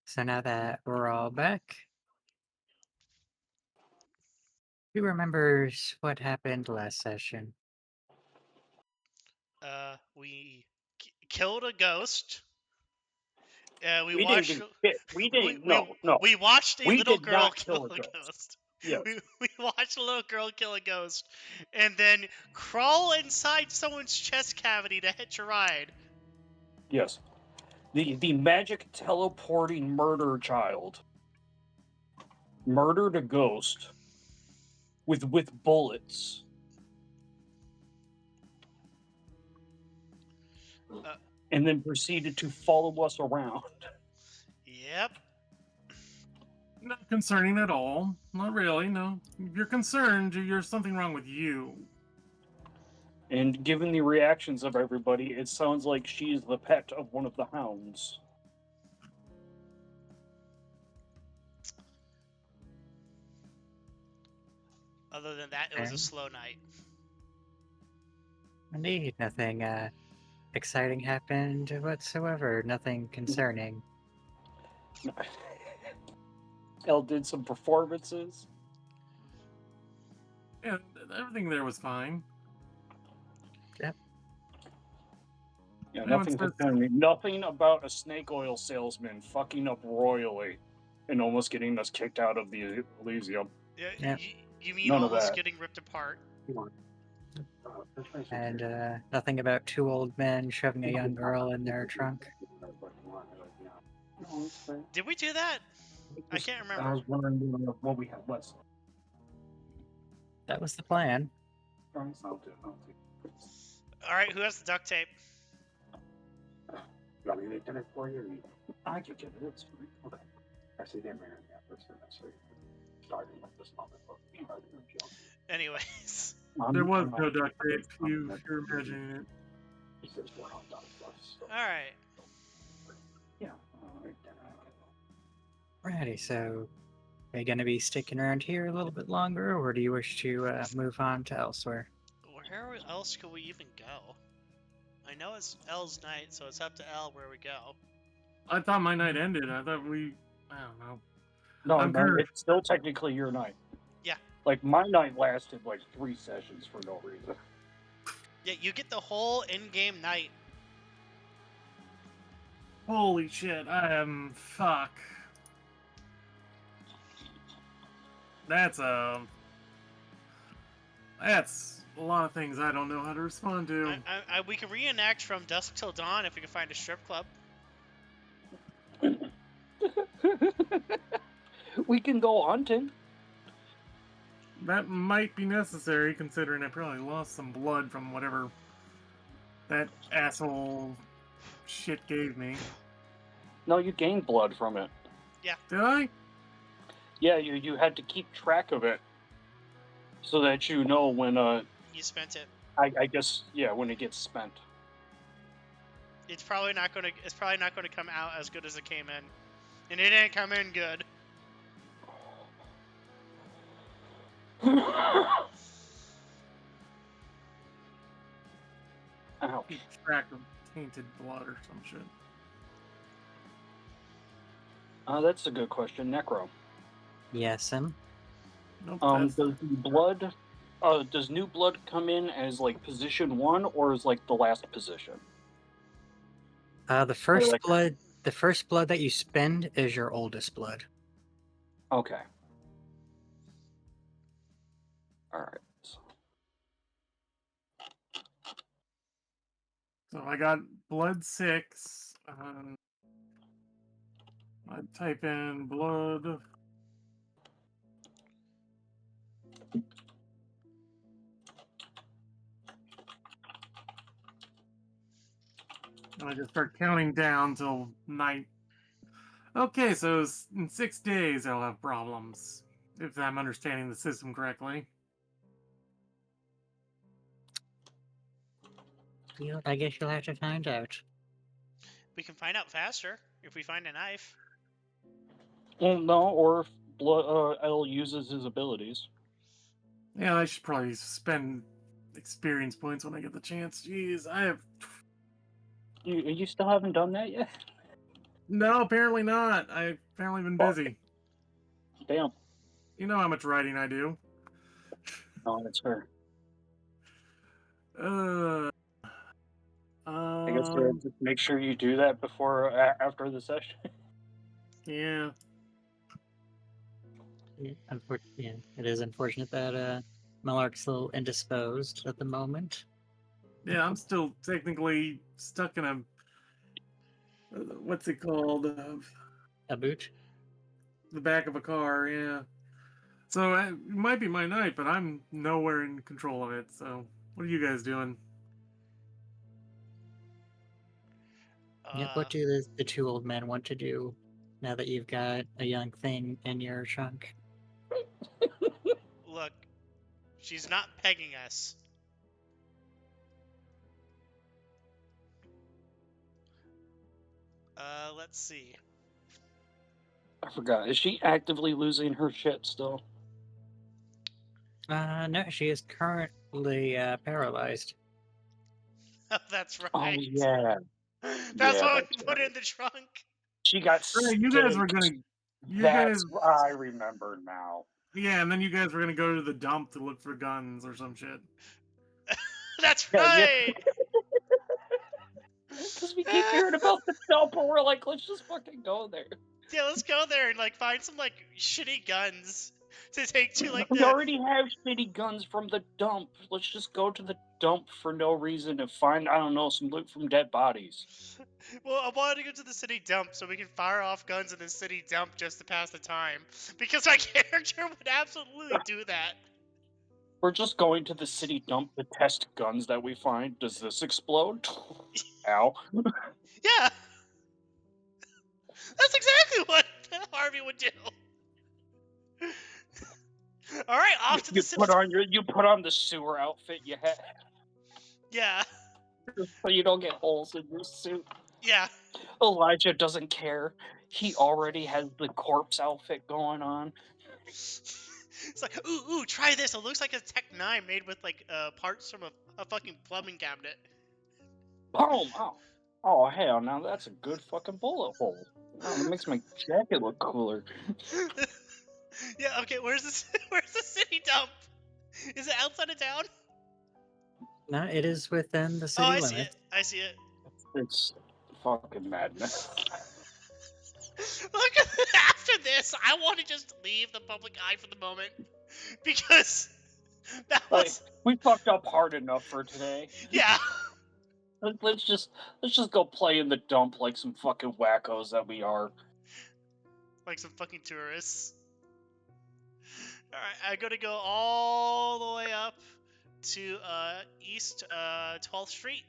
So now that we're all back, who remembers what happened last session? We killed a ghost. We We didn't watched. even hit. We We, didn't. we No, no. we watched a We little did girl not kill kill a a ghost. ghost. Yes. We watched a little girl kill a ghost, and then crawl inside someone's chest cavity to hitch a ride. Yes. The magic teleporting murder child murdered a ghost with bullets. Uh, And then proceeded to follow us around. yep. Not concerning at all. Not really, no. If you're concerned, there's something wrong with you. And given the reactions of everybody, it sounds like she's the pet of one of the hounds. Other than that, it was a And slow night. indeed, nothing exciting happened whatsoever. Nothing concerning. Elle did some performances. Yeah, everything there was fine. Yep. Yeah, No, nothing it's- concerning me. Nothing about a snake oil salesman fucking up royally and almost getting us kicked out of the Elysium. Yeah, Yep. you mean None of almost that. getting ripped apart? And nothing about two old men shoving a young girl in their trunk. Did we do that? I can't remember. I was wondering what we had less. That was the plan. All right, who has the duct tape? You want me to get it for you? I can get it. It's fine. Okay. Actually, they're marrying that person. That's right. Starting like this moment. Anyways, there was no duct tape. You're imagining it. He says we're on done stuff. all right. Yeah. Righty, so are you going to be sticking around here a little bit longer, or do you wish to move on to elsewhere? Where else could we even go? I know it's L's night, so it's up to L where we go. I thought my night ended. I thought we. I don't know. No, I'm no, good. it's still technically your night. Yeah. Like, my night lasted like 3 sessions for no reason. Yeah, you get the whole in-game night. Holy shit! I am fuck. That's a lot of things I don't know how to respond to. We can reenact from dusk till dawn if we can find a strip club. We can go hunting. That might be necessary, considering I probably lost some blood from whatever that asshole shit gave me. No, you gained blood from it. Yeah. Did I? Yeah, you had to keep track of it so that you know when You spent it. I guess yeah, when it gets spent. It's probably not gonna come out as good as it came in, and it didn't come in good. Ouch. Keep track of tainted blood or some shit. That's a good question, Necro. Yes, Nope, does new blood come in as like position 1 or as like the last position? the first like- blood. The first blood that you spend is your oldest blood. Okay. All right. So I got blood 6. I type in blood. And I just start counting down till night. Okay, so in 6 days I'll have problems, if I'm understanding the system correctly. I guess you'll have to find out. We can find out faster if we find a knife. Well, no, or if L uses his abilities. Yeah, I should probably spend experience points when I get the chance. Jeez, I have. You still haven't done that yet? No, apparently not. I've apparently been Fuck. busy. Damn. You know how much writing I do. No, that's fair. Uh, I guess um, just make sure you do that before after the session. yeah. Yeah, yeah, it is unfortunate that Millarc's a little indisposed at the moment. Yeah, I'm still technically stuck in a what's it called? A boot? The back of a car. Yeah. So it might be my night, but I'm nowhere in control of it. So what are you guys doing? Yep. What do the two old men want to do now that you've got a young thing in your trunk? Look, she's not pegging us. Let's see. I forgot. Is she actively losing her shit still? No, she is currently paralyzed. Oh, that's Oh right. yeah, That's yeah, why we that's put it right. in the trunk. She got You guys were staked. gonna. You That's guys. I remember now. Yeah, and then you guys were gonna go to the dump to look for guns or some shit. That's Yeah, yeah. right. Because we keep hearing about the dump, and we're like, let's just fucking go there. Yeah, let's go there and like find some like shitty guns to take to like We the. already have shitty guns from the dump. Let's just go to the dump for no reason and find, I don't know, some loot from dead bodies. Well, I wanted to go to the city dump so we can fire off guns in the city dump just to pass the time. Because my character would absolutely do that. We're just going to the city dump to test guns that we find. Does this explode? Ow. Yeah, that's exactly what Harvey would do. All right, off to the city. You put on the sewer outfit you had Yeah, so you don't get holes in your suit. yeah. Elijah doesn't care. He already has the corpse outfit going on. It's like, ooh, try this. It looks like a Tech 9 made with like parts from a fucking plumbing cabinet. Boom! Oh, hell, now that's a good fucking bullet hole. Oh, that makes my jacket look cooler. Yeah, okay, where's the city dump? Is it outside of town? No, it is within the Oh, city I see it. limits. I see it. It's fucking madness. Look, after this, I want to just leave the public eye for the moment because that Like, was we fucked up hard enough for today. yeah. Let's just go play in the dump like some fucking wackos that we are. Like some fucking tourists. Alright, I gotta go all the way up to East 12th Street,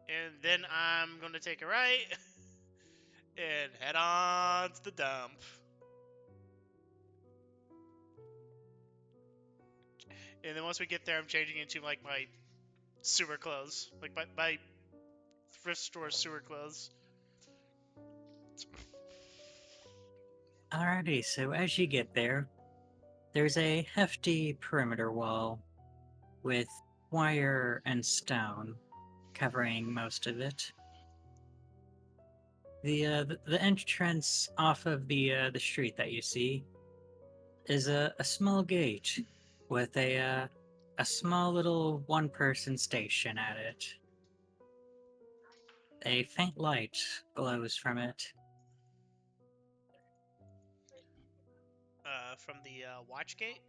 and then I'm gonna take a right and head on to the dump. And then once we get there, I'm changing into like my sewer clothes, like my thrift store sewer clothes. Alrighty, so as you get there, there's a hefty perimeter wall with wire and stone covering most of it. The entrance off of the street that you see is a small gate with a small little one-person station at it. A faint light glows from it. From the watch gate.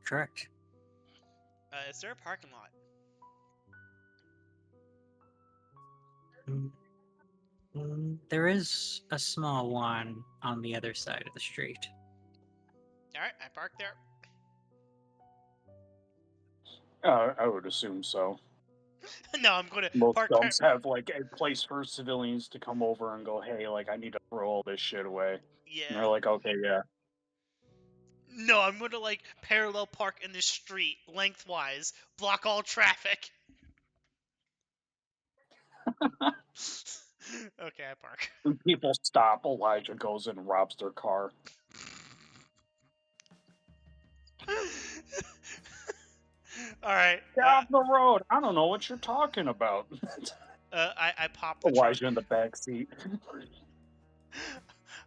Correct. Is there a parking lot? There is a small one on the other side of the street. Alright, I parked there. I would assume so. No, I'm gonna Most park. dumps have like a place for civilians to come over and go, hey, like I need to throw all this shit away. Yeah. And they're like, okay, yeah. No, I'm gonna like parallel park in the street lengthwise, block all traffic. Okay, I park. When people stop, Elijah goes in and robs their car. All right. Get off the road! I don't know what you're talking about. I popped the trunk. Elijah in the back seat.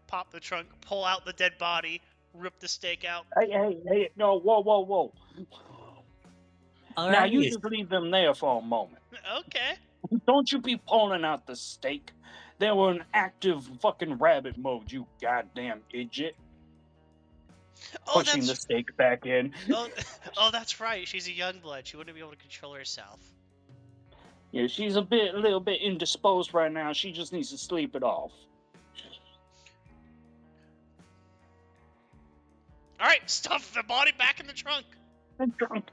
Pop the trunk, pull out the dead body, rip the steak out. Hey, no, whoa. Now, you Alrighty. just leave them there for a moment. Okay. Don't you be pulling out the steak. They were in active fucking rabbit mode, you goddamn idiot. Oh, Pushing the that's steak back in. oh, that's right. She's a young blood. She wouldn't be able to control herself. Yeah, she's a little bit indisposed right now. She just needs to sleep it off. All right, stuff the body back in the trunk. And drunk.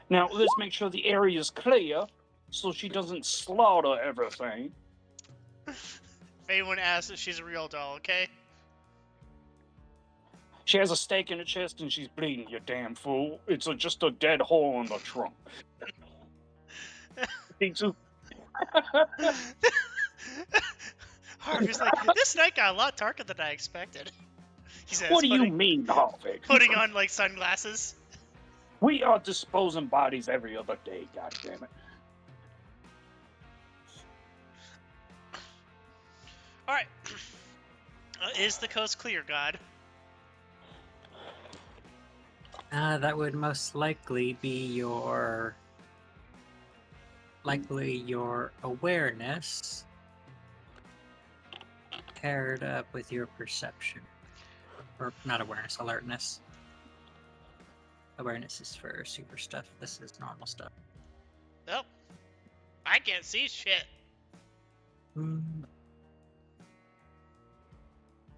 Now, let's make sure the area is clear so she doesn't slaughter everything. If anyone asks if she's a real doll, okay? She has a stake in her chest and she's bleeding, you damn fool. It's just a dead hole in the trunk. Harvey's like, this night got a lot darker than I expected. He says, What do you mean, Harvey? putting on like sunglasses. We are disposing bodies every other day, goddammit. All right. Is the coast clear, God? That would most likely be your awareness paired up with your perception. Or not awareness, alertness. Awareness is for super stuff. This is normal stuff. Nope. I can't see shit.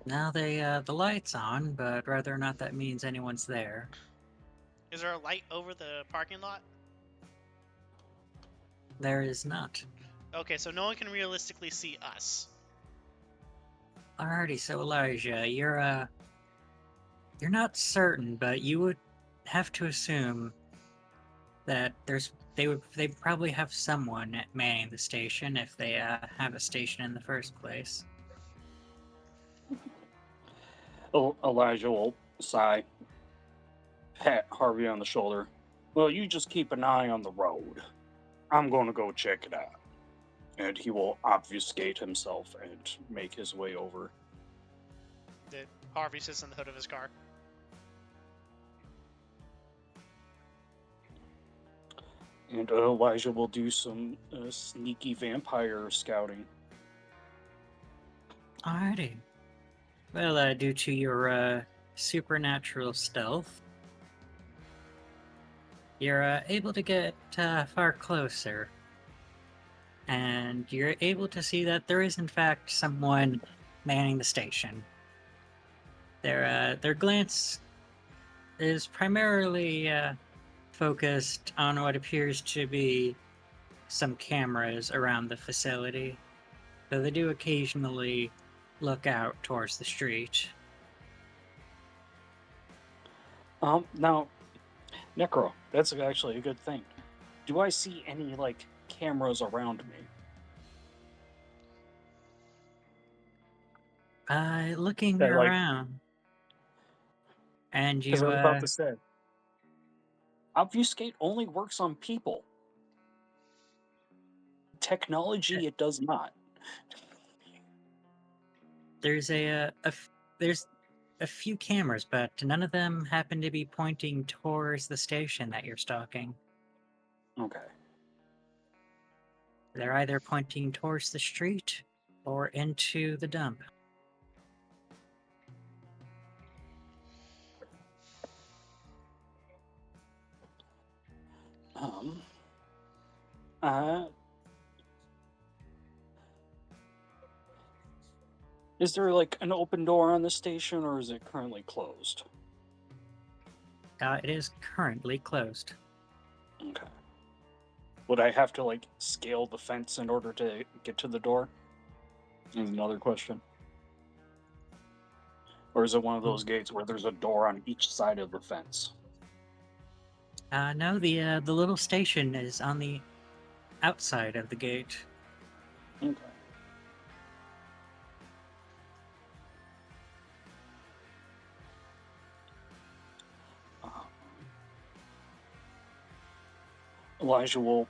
Now the light's on, but whether or not that means anyone's there. Is there a light over the parking lot? There is not. Okay, so no one can realistically see us. Alrighty, so Elijah, you're not certain, but you would have to assume that they probably have someone manning the station if they have a station in the first place. Elijah will sigh, pat Harvey on the shoulder. Well, you just keep an eye on the road. I'm going to go check it out. And he will obfuscate himself and make his way over. Harvey sits in the hood of his car. And Elijah will do some sneaky vampire scouting. Alrighty. Well, due to your supernatural stealth, you're able to get far closer. And you're able to see that there is in fact someone manning the station. Their glance is primarily focused on what appears to be some cameras around the facility, though they do occasionally look out towards the street. Now, Necro, that's actually a good thing. Do I see any, cameras around me? Looking They're like- around, and you, Because I was about to say, obfuscate only works on people. Technology, it does not. there's there's a few cameras, but none of them happen to be pointing towards the station that you're stalking. Okay. They're either pointing towards the street or into the dump. Is there an open door on the station, or is it currently closed? It is currently closed. Okay. Would I have to scale the fence in order to get to the door? Is another question. Or is it one of those gates where there's a door on each side of the fence? No, the little station is on the outside of the gate. Okay. Elijah will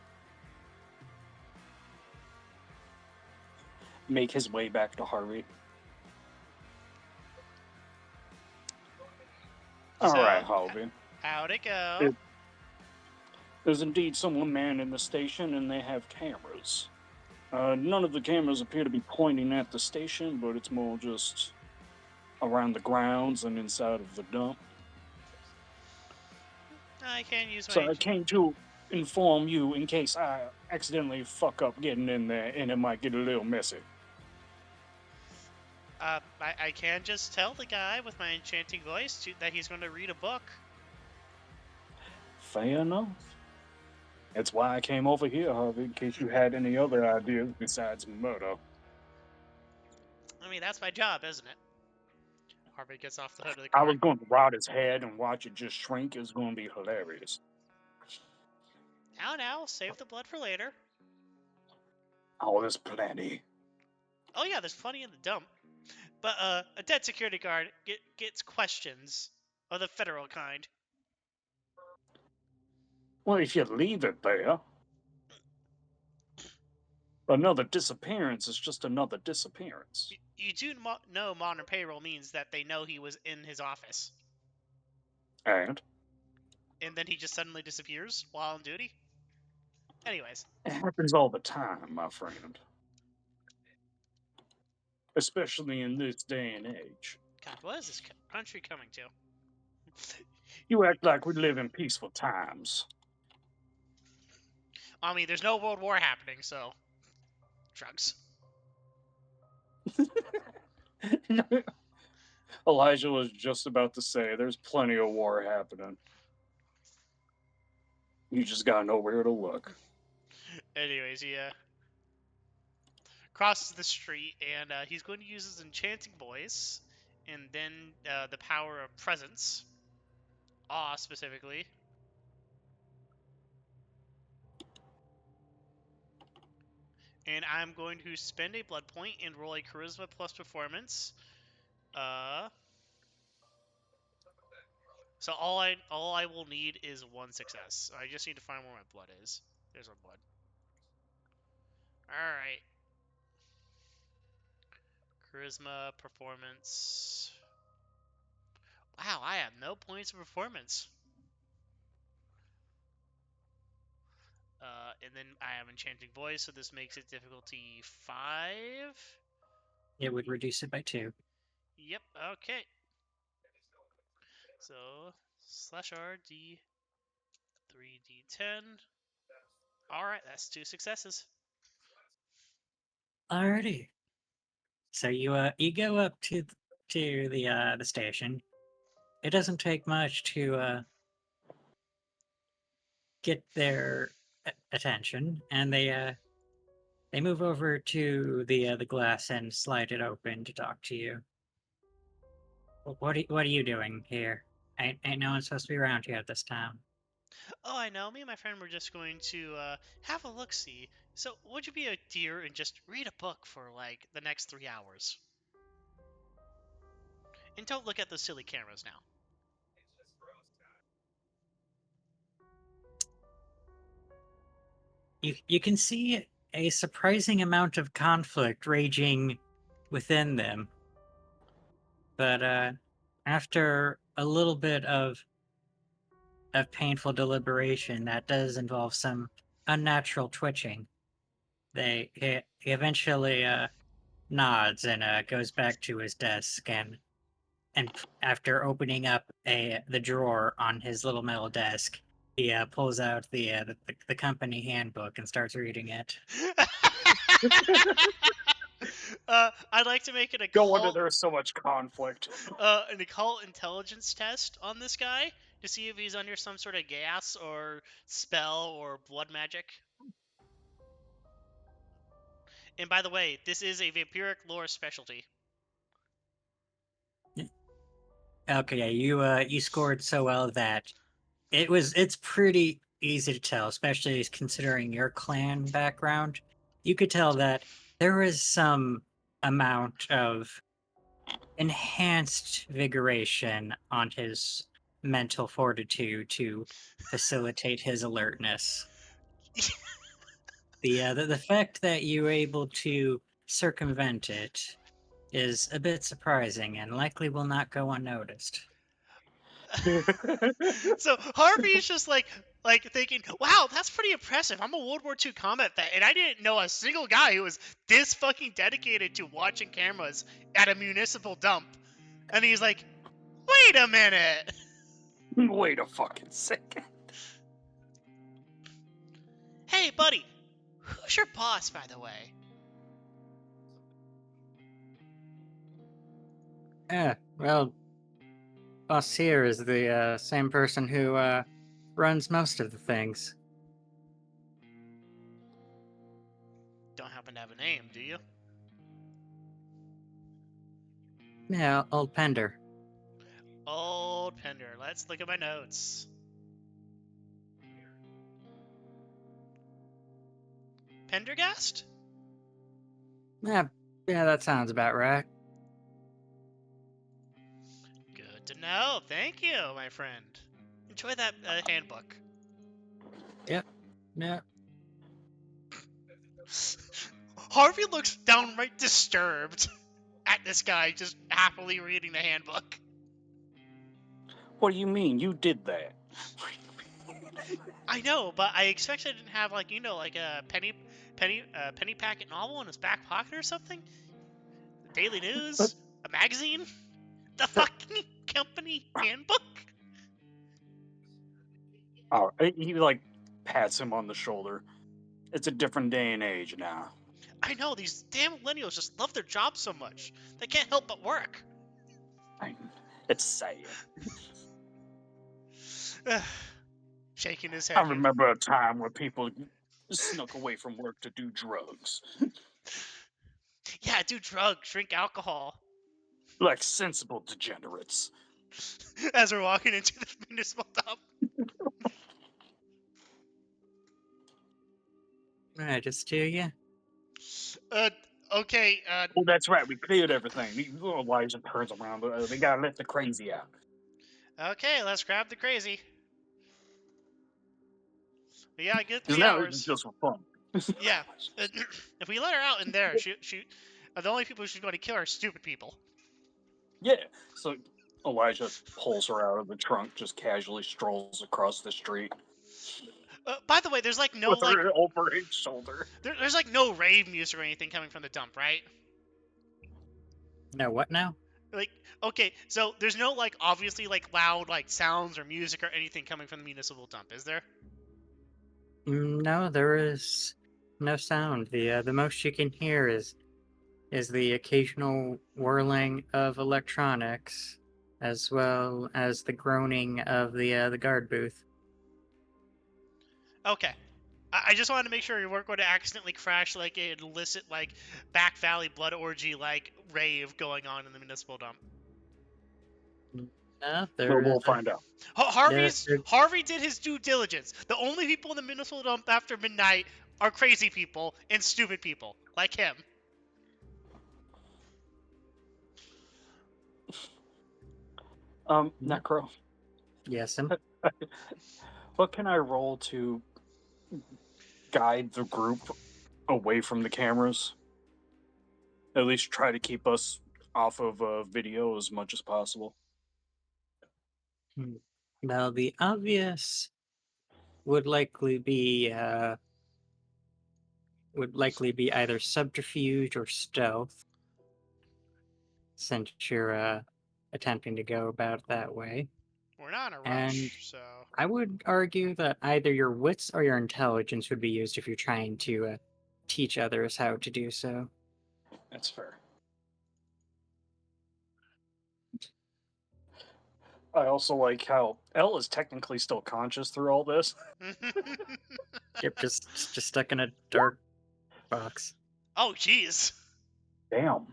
make his way back to Harvey. All right, So, Harvey. how'd it go? It- There's indeed someone manned in the station, and they have cameras. None of the cameras appear to be pointing at the station, but it's more just around the grounds and inside of the dump. I can't use So my. I came to inform you in case I accidentally fuck up getting in there and it might get a little messy. I can just tell the guy with my enchanting voice that he's going to read a book. Fair enough. That's why I came over here, Harvey, in case you had any other ideas besides murder. I mean, that's my job, isn't it? Harvey gets off the hood of the I car. was going to rot his head and watch it just shrink. It's going to be hilarious. Now, save the blood for later. Oh, there's plenty. Oh yeah, there's plenty in the dump. But a dead security guard gets questions of the federal kind. Well, if you leave it there, another disappearance is just another disappearance. You do know modern payroll means that they know he was in his office. And And then he just suddenly disappears while on duty? Anyways. it happens all the time, my friend. Especially in this day and age. God, what is this country coming to? You act like we live in peaceful times. I mean, there's no World War happening, so... Drugs. Elijah was just about to say there's plenty of war happening. You just gotta know where to look. Anyways, he crosses the street, and he's going to use his enchanting voice, and then the power of presence. Awe, specifically. And I'm going to spend a blood point and roll a charisma plus performance. So all I will need is one success. I just need to find where my blood is. There's my blood. All right. Charisma, performance. Wow, I have no points of performance. And then I have enchanting voice, so this makes it difficulty 5. It would reduce it by 2. Yep. Okay. So /R D 3d10. All right, that's 2 successes. Alrighty. So you go up to the station. It doesn't take much to get their attention, and they move over to the glass and slide it open to talk to you. What are you doing here? Ain't no one supposed to be around here at this time. Oh, I know. Me and my friend were just going to have a look-see. So, would you be a dear and just read a book for, like, the next 3 hours? And don't look at those silly cameras now. You can see a surprising amount of conflict raging within them. But after a little bit of painful deliberation that does involve some unnatural twitching, he eventually nods and goes back to his desk and after opening up the drawer on his little metal desk, he pulls out the company handbook and starts reading it. I'd like to make an No wonder occult, there's so much conflict. an occult intelligence test on this guy to see if he's under some sort of gas or spell or blood magic. And by the way, this is a vampiric lore specialty. Okay, yeah, you scored so well that it's pretty easy to tell, especially considering your clan background. You could tell that there was some amount of enhanced vigoration on his mental fortitude to facilitate his alertness. The fact that you were able to circumvent it is a bit surprising and likely will not go unnoticed. So Harvey's just like thinking, wow, that's pretty impressive. I'm a World War II combat vet, and I didn't know a single guy who was this fucking dedicated to watching cameras at a municipal dump. And he's like, wait a minute. Wait a fucking second. Hey, buddy, who's your boss, by the way? Yeah, well, boss here is the same person who runs most of the things. Don't happen to have a name, do you? Yeah, old Pender. Old Pender. Let's look at my notes. Pendergast? Yeah, that sounds about right. Good to know. Thank you, my friend. Enjoy that handbook. Yeah. Harvey looks downright disturbed at this guy just happily reading the handbook. What do you mean? You did that? I know, but I expected him to have like a penny packet novel in his back pocket or something. The Daily News, a magazine, the fucking company handbook. Oh, he like pats him on the shoulder. It's a different day and age now. I know, these damn millennials just love their jobs so much. They can't help but work. It's sad. Shaking his head. I remember a time where people snuck away from work to do drugs. Yeah, do drugs, drink alcohol. Like sensible degenerates. As we're walking into the municipal dump. Right, just to you. Okay, Well, that's right. We cleared everything. Otherwise, it turns around. But they gotta let the crazy out. okay, let's grab the crazy. We got a good 'Cause 3 now hours. it's just for fun. Yeah, if we let her out in there, she the only people she's going to kill are stupid people. Yeah. So Elijah pulls her out of the trunk, just casually strolls across the street By the way, there's like no with like her over his shoulder. there's like no rave music or anything coming from the dump, right? No, what now? Like, okay, so there's no like obviously like loud like sounds or music or anything coming from the municipal dump, is there? No, there is no sound. The most you can hear is the occasional whirling of electronics, as well as the groaning of the guard booth. Okay. I just wanted to make sure you weren't going to accidentally crash like an illicit like Back Valley blood orgy like rave going on in the municipal dump. No, We'll find out. Harvey did his due diligence. The only people in the municipal dump after midnight are crazy people and stupid people like him. Necro. Yes, What can I roll to guide the group away from the cameras? At least try to keep us off of video as much as possible. Well, the obvious would likely be either subterfuge or stealth, since you're attempting to go about it that way. We're not in a rush, And so I would argue that either your wits or your intelligence would be used if you're trying to teach others how to do so. That's fair. I also like how Elle is technically still conscious through all this. Yep, just stuck in a dark box. Oh, jeez. Damn.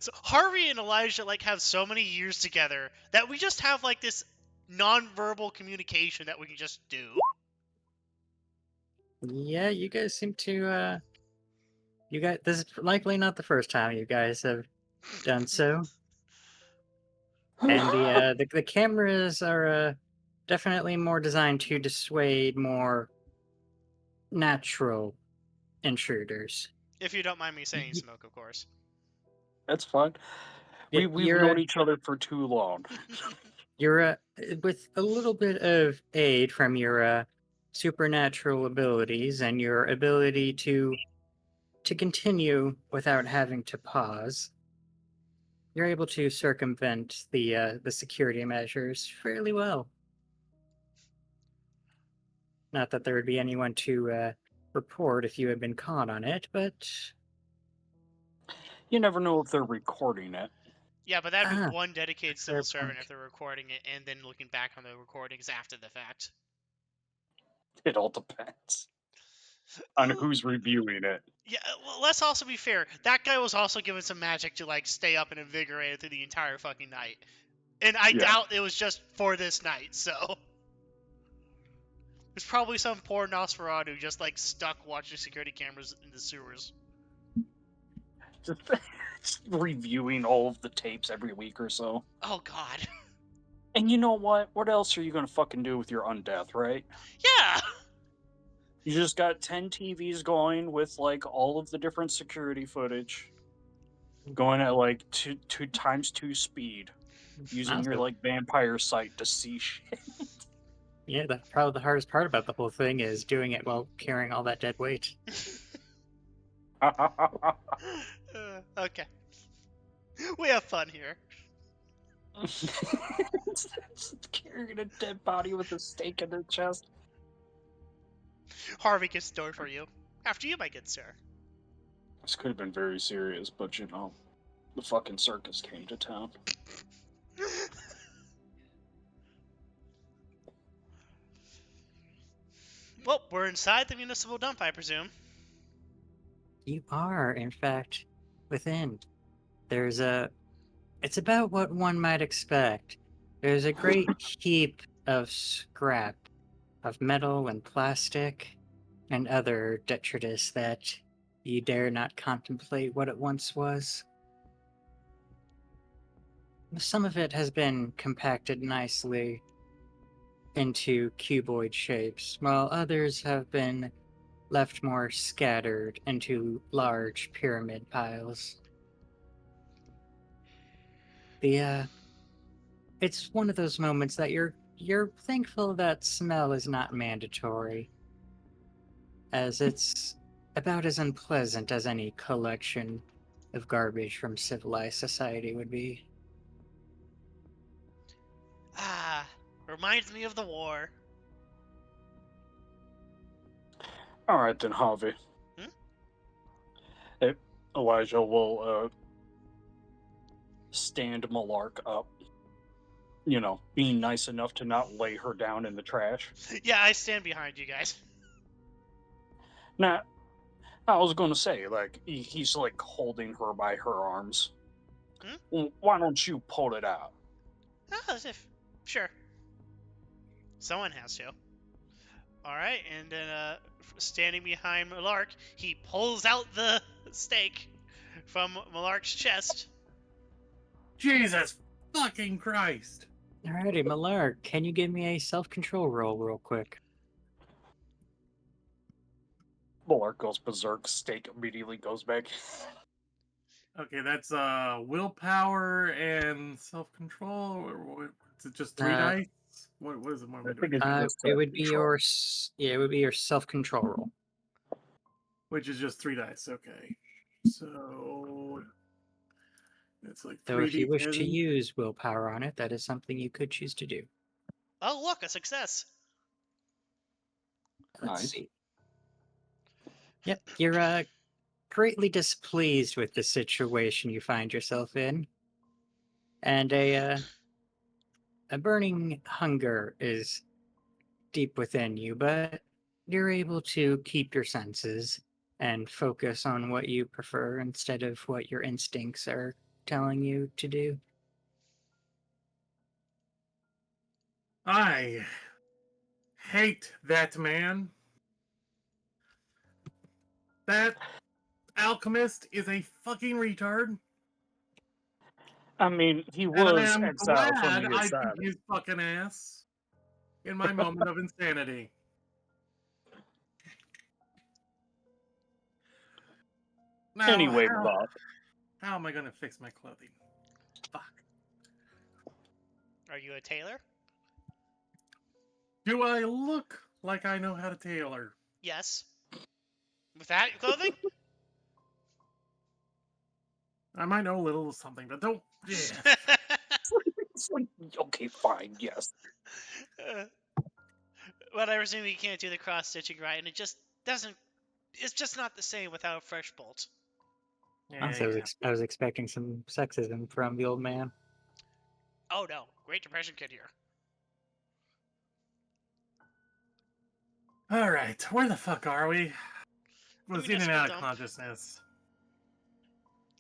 So Harvey and Elijah like have so many years together that we just have like this non-verbal communication that we can just do. Yeah, you guys seem to this is likely not the first time you guys have done so. And the cameras are definitely more designed to dissuade more natural intruders. If you don't mind me saying, Smoke, of course. That's fun. We've known each other for too long. You're with a little bit of aid from your supernatural abilities and your ability to continue without having to pause. You're able to circumvent the security measures fairly well. Not that there would be anyone to report if you had been caught on it, but You never know if they're recording it. Yeah, but that'd be Ah, one dedicated fair civil servant point. if they're recording it and then looking back on the recordings after the fact. It all depends on who's reviewing it. Yeah, well, let's also be fair. That guy was also given some magic to like stay up and invigorated through the entire fucking night, and I Yeah. doubt it was just for this night. So there's probably some poor Nosferatu just like stuck watching security cameras in the sewers. Just reviewing all of the tapes every week or so. Oh God. And you know what? What else are you gonna fucking do with your undeath, right? Yeah. You just got 10 TVs going with like all of the different security footage, going at like two times two speed, using your Also, like vampire sight to see shit. yeah, that's probably the hardest part about the whole thing is doing it while carrying all that dead weight. Okay. We have fun here. Carrying a dead body with a stake in the chest. Harvey gets the door for you. After you, my good sir. This could have been very serious, but you know, the fucking circus came to town. Well, we're inside the municipal dump, I presume. You are, in fact, within. There's a. It's about what one might expect. There's a great heap of scrap, of metal and plastic, and other detritus that you dare not contemplate what it once was. Some of it has been compacted nicely into cuboid shapes, while others have been left more scattered into large pyramid piles. It's one of those moments that you're thankful that smell is not mandatory, as it's about as unpleasant as any collection of garbage from civilized society would be. Ah, reminds me of the war. All right then, Harvey. Hmm? Hey, Elijah will stand Millarc up. You know, being nice enough to not lay her down in the trash. Yeah, I stand behind you guys. Now, I was gonna say, like, he's like holding her by her arms. Why don't you pull it out? As if, sure. Someone has to. All right, and then standing behind Millarc, he pulls out the stake from Millarc's chest. Jesus fucking Christ! Alrighty, Millarc, can you give me a self-control roll real quick? Millarc goes berserk, stake immediately goes back. Okay, that's willpower and self-control. Or is it just 3 Uh, dice? What is it? What am I I think doing? it's just it would be control. it would be your self-control roll. Which is just 3 dice. Okay, so it's like Though if you wish to 3d10. use willpower on it, that is something you could choose to do. Oh, look, a success. Let's Nice. see. Yep, you're greatly displeased with the situation you find yourself in, and a burning hunger is deep within you, but you're able to keep your senses and focus on what you prefer instead of what your instincts are telling you to do. I hate that man. That alchemist is a fucking retard. I mean, he And I was am exiled from glad the I beat asylum. his fucking ass in my moment of insanity. Now, Anyway, Bob. how am I going to fix my clothing? Fuck. Are you a tailor? Do I look like I know how to tailor? Yes. With that clothing? I might know a little something, but don't. Yeah. It's like, okay, fine, yes. Uh, Well, I presume you can't do the cross stitching right, and it just doesn't. It's just not the same without a fresh bolt. Yeah, Honestly, yeah. I was expecting some sexism from the old man. Oh no, Great Depression kid here. All right, where the fuck are we? The Was in and municipal out of dump. consciousness.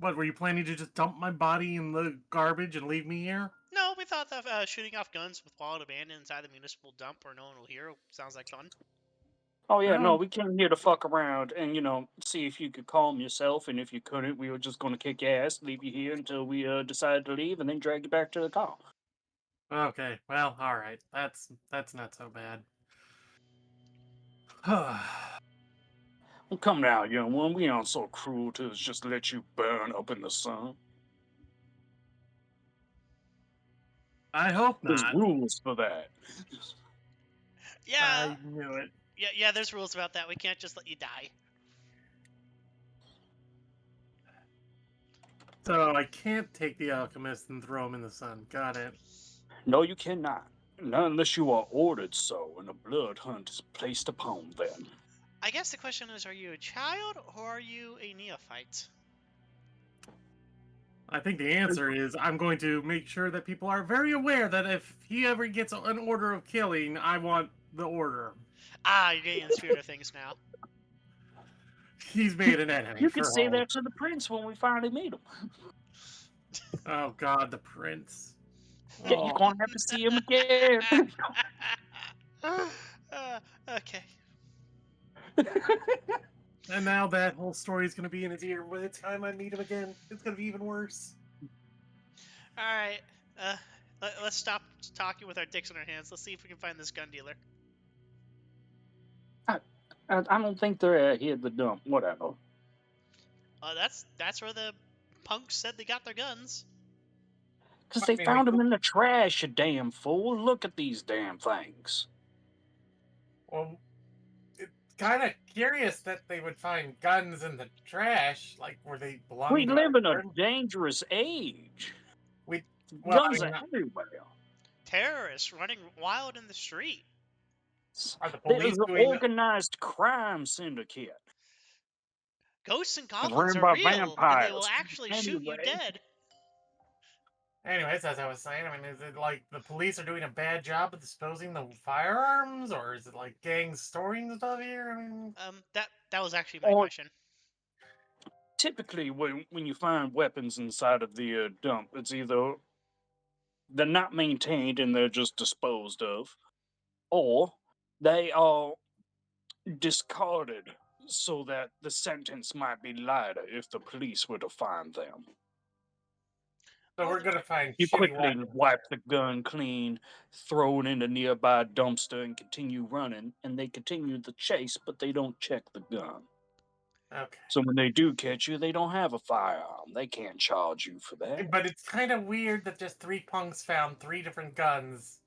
What, were you planning to just dump my body in the garbage and leave me here? No, we thought that shooting off guns with wild abandon inside the municipal dump where no one will hear sounds like fun. Oh yeah, no, Oh, we came here to fuck around and see if you could calm yourself, and if you couldn't, we were just gonna kick your ass, leave you here until we decided to leave, and then drag you back to the car. okay. Well, all right. That's not so bad. Well, come now, young one. We aren't so cruel to just let you burn up in the sun. I hope There's not. rules for that. Yeah, I knew it. yeah. There's rules about that. We can't just let you die. So I can't take the alchemist and throw him in the sun. Got it. No, you cannot. Not unless you are ordered so, and a blood hunt is placed upon them. I guess the question is: are you a child or are you a neophyte? I think the answer is I'm going to make sure that people are very aware that if he ever gets an order of killing, I want the order. Ah, you're getting in the spirit of things now. He's made an enemy You can for say home. that to the prince when we finally meet him. Oh God, the prince. Yeah, you're Oh. gonna have to see him again. Okay. And now that whole story is going to be in his ear. By the time I meet him again, it's going to be even worse. All right. Uh, let's stop talking with our dicks in our hands. Let's see if we can find this gun dealer. I don't think they're here at the dump. Whatever. That's where the punks said they got their guns. Because they I mean, found him in the trash, you damn fool. Look at these damn things. well, it's kind of curious that they would find guns in the trash. Like, were they belonging We to our live in a friend? dangerous age. Well, Guns I are mean, everywhere. Terrorists running wild in the street. are the There's police an doing? organized crime syndicate Ghosts and goblins run are by real, and they will vampires. actually shoot you Anyway, dead. Anyways, as I was saying, I mean, is it like the police are doing a bad job of disposing the firearms, or is it like gangs storing stuff here? I mean, That was actually my or question. typically when you find weapons inside of the dump, it's either they're not maintained and they're just disposed of, or they are discarded so that the sentence might be lighter if the police were to find them. so Oh, we're gonna find You shitty quickly weapons. wipe the gun clean, throw it in a nearby dumpster, and continue running. And they continue the chase, but they don't check the gun. Okay, So when they do catch you, they don't have a firearm. They can't charge you for that. but it's kind of weird that just three punks found three different guns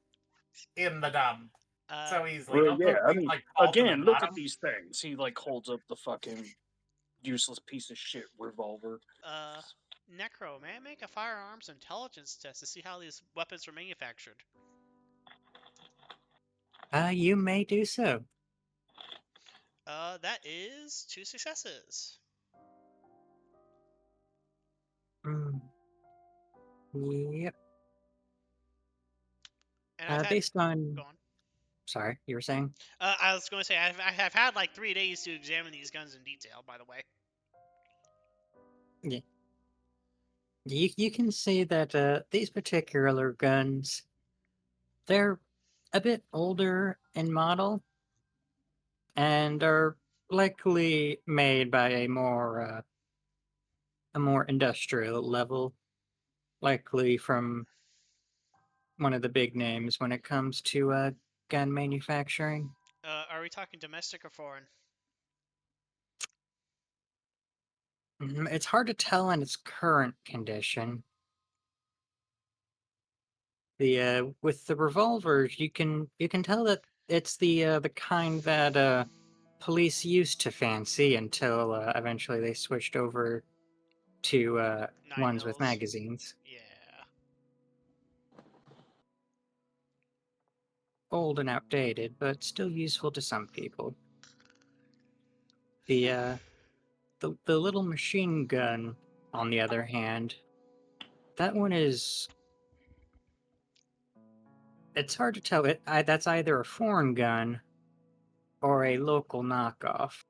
in the dump uh, so easily. Well, Don't yeah, those I things mean, like fall to the again, look at bottom? these things. He like holds up the fucking useless piece of shit revolver. uh, Necro, may I make a firearms intelligence test to see how these weapons were manufactured? You may do so. That is 2 successes. Mm, yep. And I've had. Based on, Go on. sorry, you were saying? I was going to say, I have had like 3 days to examine these guns in detail, by the way. Yeah. You can see that these particular guns, they're a bit older in model and are likely made by a more industrial level, likely from one of the big names when it comes to gun manufacturing. Are we talking domestic or foreign? It's hard to tell in its current condition. The with the revolvers, you can tell that it's the kind that police used to fancy until eventually they switched over to Nine ones with mils. magazines. Yeah. Old and outdated, but still useful to some people. The little machine gun, on the other hand, that one is. It's hard to tell. That's either a foreign gun or a local knockoff,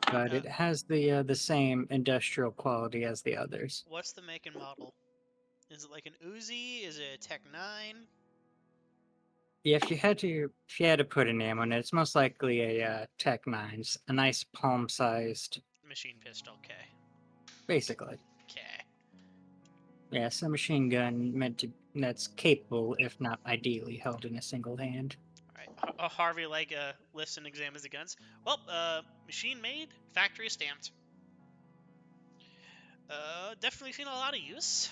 but Uh, it has the same industrial quality as the others. what's the make and model? Is it like an Uzi? Is it a Tech 9? Yeah, if you had to put a name on it, it's most likely a Tech Nines, a nice palm-sized, Machine pistol. Okay. basically. Okay. Yeah, it's a machine gun that's capable, if not ideally, held in a single hand. All right. Harvey lifts and examines the guns. Well, machine made, factory stamped. Definitely seen a lot of use.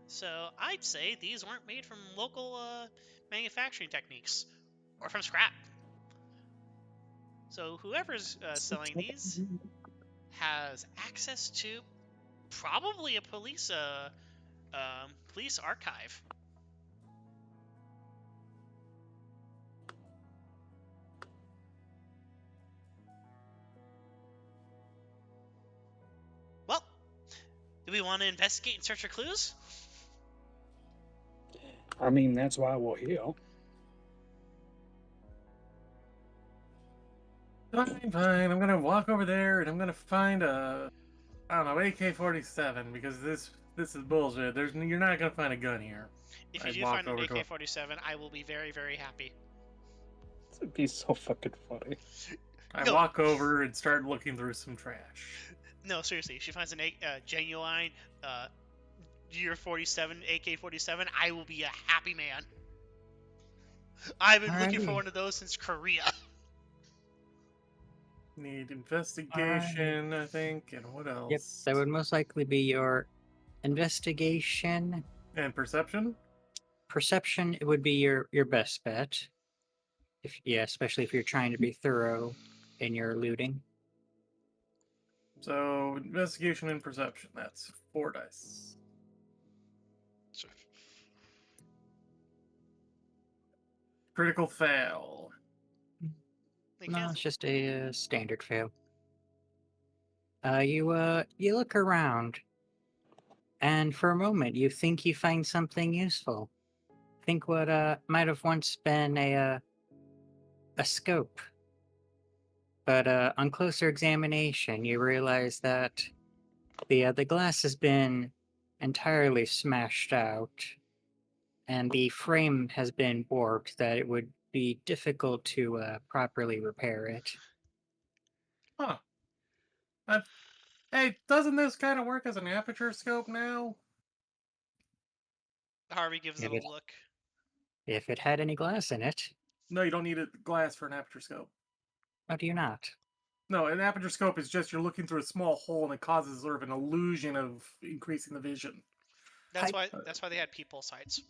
So I'd say these weren't made from local manufacturing techniques or from scrap. So whoever's selling these has access to probably a police archive. Well, do we want to investigate and search for clues? I mean, that's why we're here. Fine. I'm gonna walk over there and I'm gonna find I don't know, AK-47 because this is bullshit. You're not gonna find a gun here. If I you do walk find an over to a- AK-47, I will be very, very happy. This would be so fucking funny. I No. walk over and start looking through some trash. No, seriously, if she finds a genuine Year 47 AK-47, I will be a happy man. I've been looking for Alrighty. one of those since Korea. Need investigation, I think, and what else? Yep, that would most likely be your investigation. And perception. Perception it would be your best bet. Especially if you're trying to be thorough in your looting. So investigation and perception. That's 4 dice. Critical fail. No, it's just a standard fail. You look around, and for a moment you think you find something useful. Think what might have once been a scope, but on closer examination you realize that the glass has been entirely smashed out, and the frame has been warped that it would be difficult to properly repair it. Huh. Hey, doesn't this kind of work as an aperture scope now? Harvey gives it a look. If it had any glass in it. No, you don't need a glass for an aperture scope. How do you not? No, an aperture scope is just you're looking through a small hole and it causes sort of an illusion of increasing the vision. That's why they had peephole sights.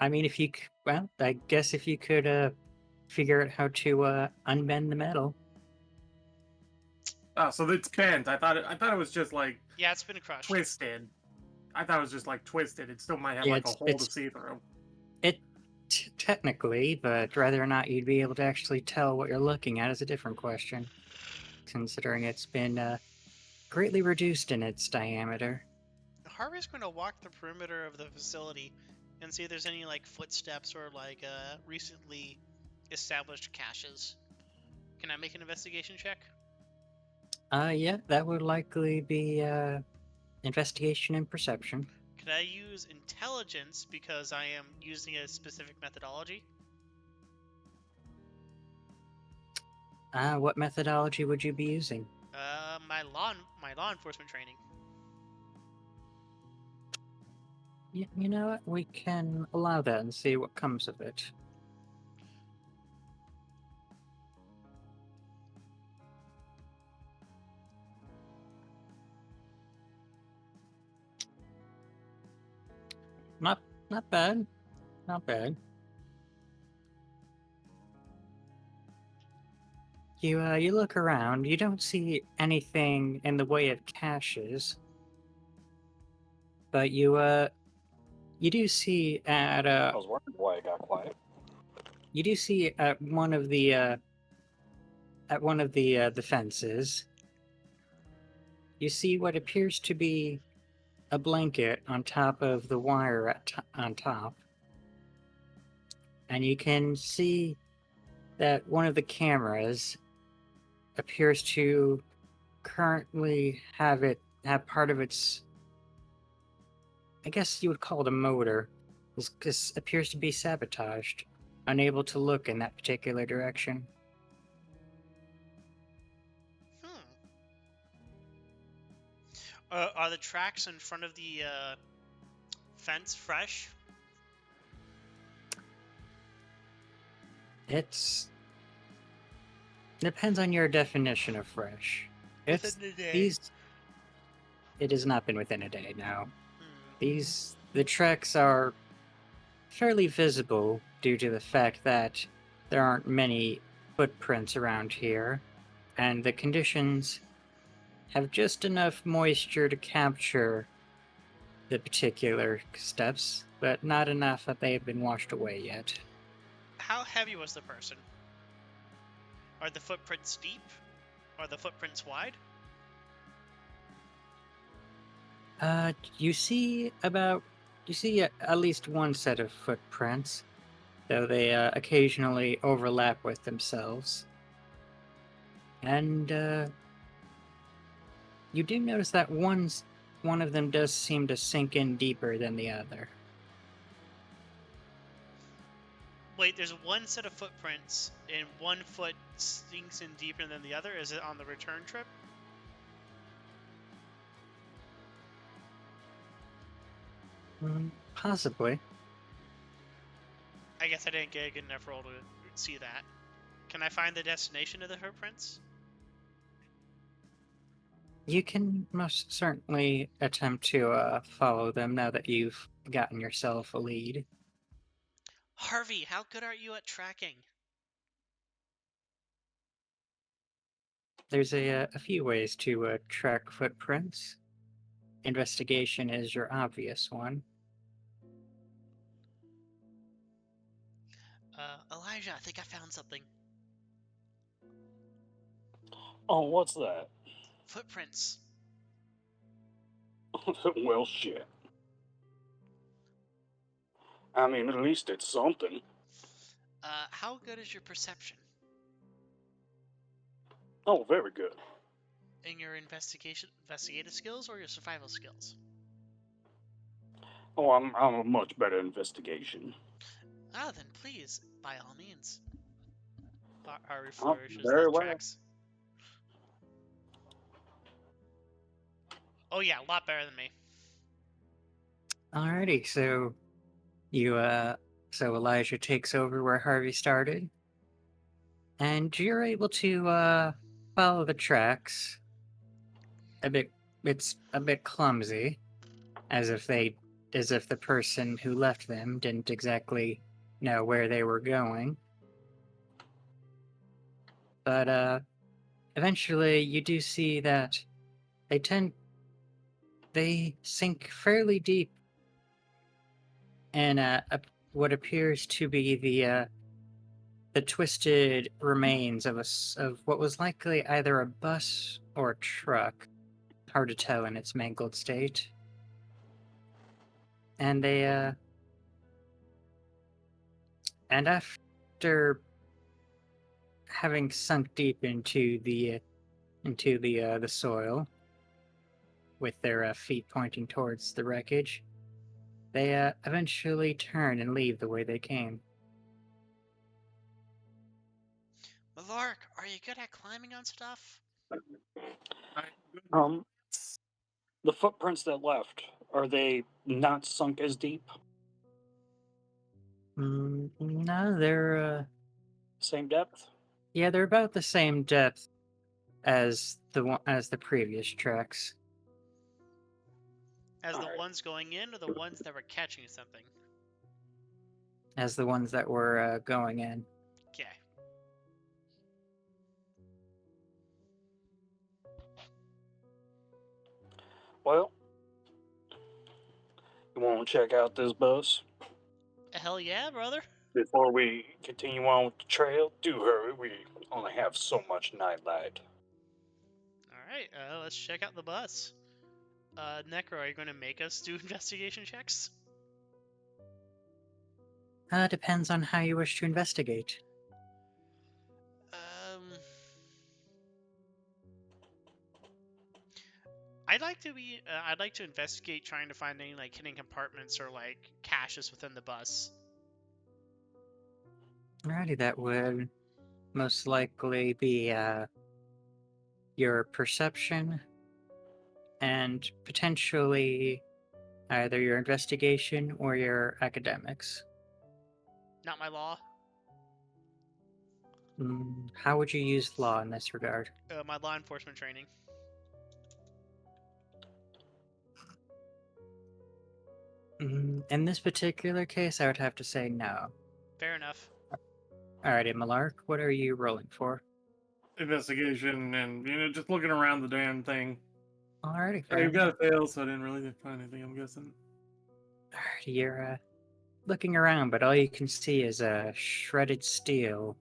I mean, I guess if you could figure out how to unbend the metal. Oh, so it's bent. I thought it was just like Yeah, it's been crushed. twisted. I thought it was just like twisted. It still might have Yeah, like a hole to see through. Technically, but whether or not you'd be able to actually tell what you're looking at is a different question, considering it's been greatly reduced in its diameter. Harvey's going to walk the perimeter of the facility and see if there's any like footsteps or like recently established caches. Can I make an investigation check? Yeah, that would likely be investigation and perception. Could I use intelligence because I am using a specific methodology? What methodology would you be using? My law enforcement training. You know what? We can allow that and see what comes of it. Not bad. Not bad. You look around. You don't see anything in the way of caches, but you do see at I was wondering why it got quiet. you do see at one of the fences. You see what appears to be a blanket on top of the wire on top, and you can see that one of the cameras appears to currently have part of its, I guess you would call it a motor. This appears to be sabotaged, unable to look in that particular direction. Hmm. Are the tracks in front of the fence fresh? It's depends on your definition of fresh. Within It's the day. these. It has not been within a day now. Hmm. The tracks are fairly visible due to the fact that there aren't many footprints around here, and the conditions have just enough moisture to capture the particular steps, but not enough that they have been washed away yet. How heavy was the person? Are the footprints deep? Are the footprints wide? You see at least one set of footprints, though they occasionally overlap with themselves. And you do notice that one of them does seem to sink in deeper than the other. Wait, there's one set of footprints and one foot sinks in deeper than the other? Is it on the return trip? Possibly. I guess I didn't get a good enough roll to see that. Can I find the destination of the footprints? You can most certainly attempt to follow them now that you've gotten yourself a lead. Harvey, how good are you at tracking? There's a few ways to track footprints. Investigation is your obvious one. Elijah, I think I found something. Oh, what's that? Footprints. Well, shit. I mean, at least it's something. How good is your perception? Oh, very good. In your investigative skills or your survival skills? Oh, I'm a much better investigation. Ah, then please, by all means. Harvey Oh, flourishes very the well. tracks. Oh yeah, a lot better than me. Alrighty, so so Elijah takes over where Harvey started, and you're able to follow the tracks. It's a bit clumsy, as if the person who left them didn't exactly know where they were going. But eventually you do see that they sink fairly deep in what appears to be the twisted remains of what was likely either a bus or a truck. Hard to tell in its mangled state. And after having sunk deep into the soil, with their feet pointing towards the wreckage, they eventually turn and leave the way they came. Millarc, are you good at climbing on stuff? The footprints that left, are they not sunk as deep? No, they're Same depth? yeah, they're about the same depth as the previous tracks. As the Alright. ones going in or the ones that were catching something? as the ones that were going in. Okay. Well, you want to check out this bus? Hell yeah, brother. Before we continue on with the trail, do hurry. We only have so much nightlight. Alright, let's check out the bus. Necro, are you going to make us do investigation checks? Depends on how you wish to investigate. I'd like to investigate trying to find any like hidden compartments or like caches within the bus. Alrighty, that would most likely be your perception and potentially either your investigation or your academics. Not my law. How would you use law in this regard? My law enforcement training. In this particular case, I would have to say no. Fair enough. Alrighty, Millarc, what are you rolling for? Investigation and just looking around the damn thing. Alrighty, fair I've got enough. to fail, so I didn't really find anything. I'm guessing. Alrighty, you're looking around, but all you can see is shredded steel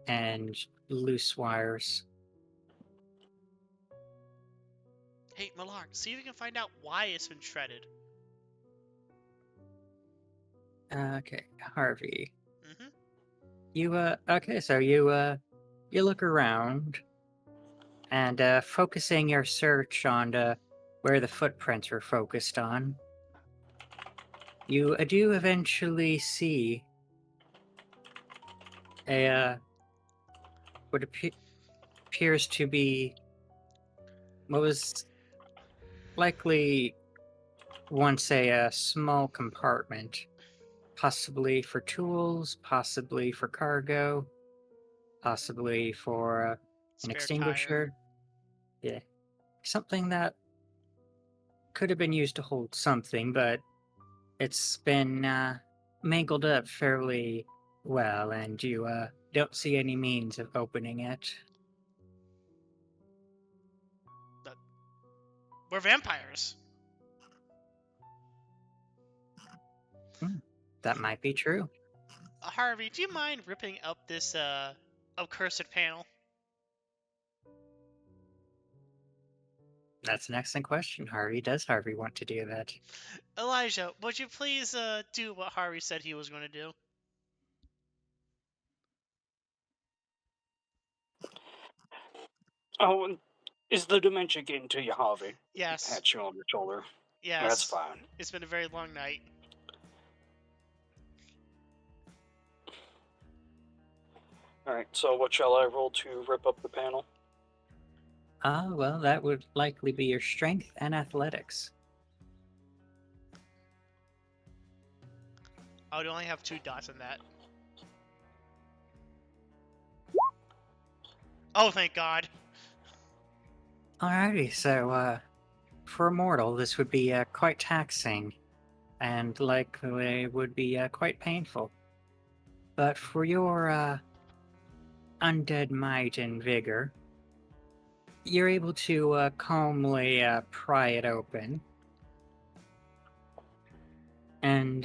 and loose wires. Hey, Millarc, see if you can find out why it's been shredded. Okay, Harvey. Mm-hmm. You look around and focusing your search on where the footprints were focused on. You do eventually see what appears to be what was likely once a small compartment, possibly for tools, possibly for cargo, possibly for an Spare extinguisher. tire. Yeah, something that could have been used to hold something, but it's been mangled up fairly well, and you don't see any means of opening it. We're vampires. That might be true. Harvey, do you mind ripping up this accursed panel? That's an excellent question, Harvey. Does Harvey want to do that? Elijah, would you please do what Harvey said he was going to do? Oh, and is the dementia getting to you, Harvey? Yes. Pat you on the shoulder. Yes. That's fine. It's been a very long night. Alright, so what shall I roll to rip up the panel? Well, that would likely be your strength and athletics. I would only have 2 dots in that. Oh, thank God. Alrighty, so for a mortal, this would be quite taxing and likely would be quite painful. But for your undead might and vigor, you're able to calmly pry it open. And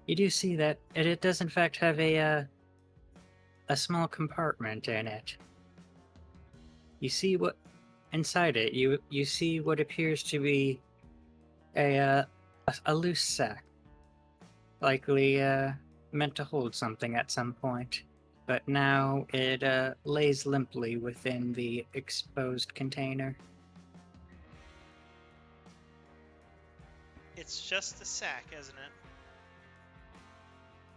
you do see that it does in fact have a small compartment in it. You see what inside it. You see what appears to be a loose sack, likely meant to hold something at some point. But now it lays limply within the exposed container. It's just a sack, isn't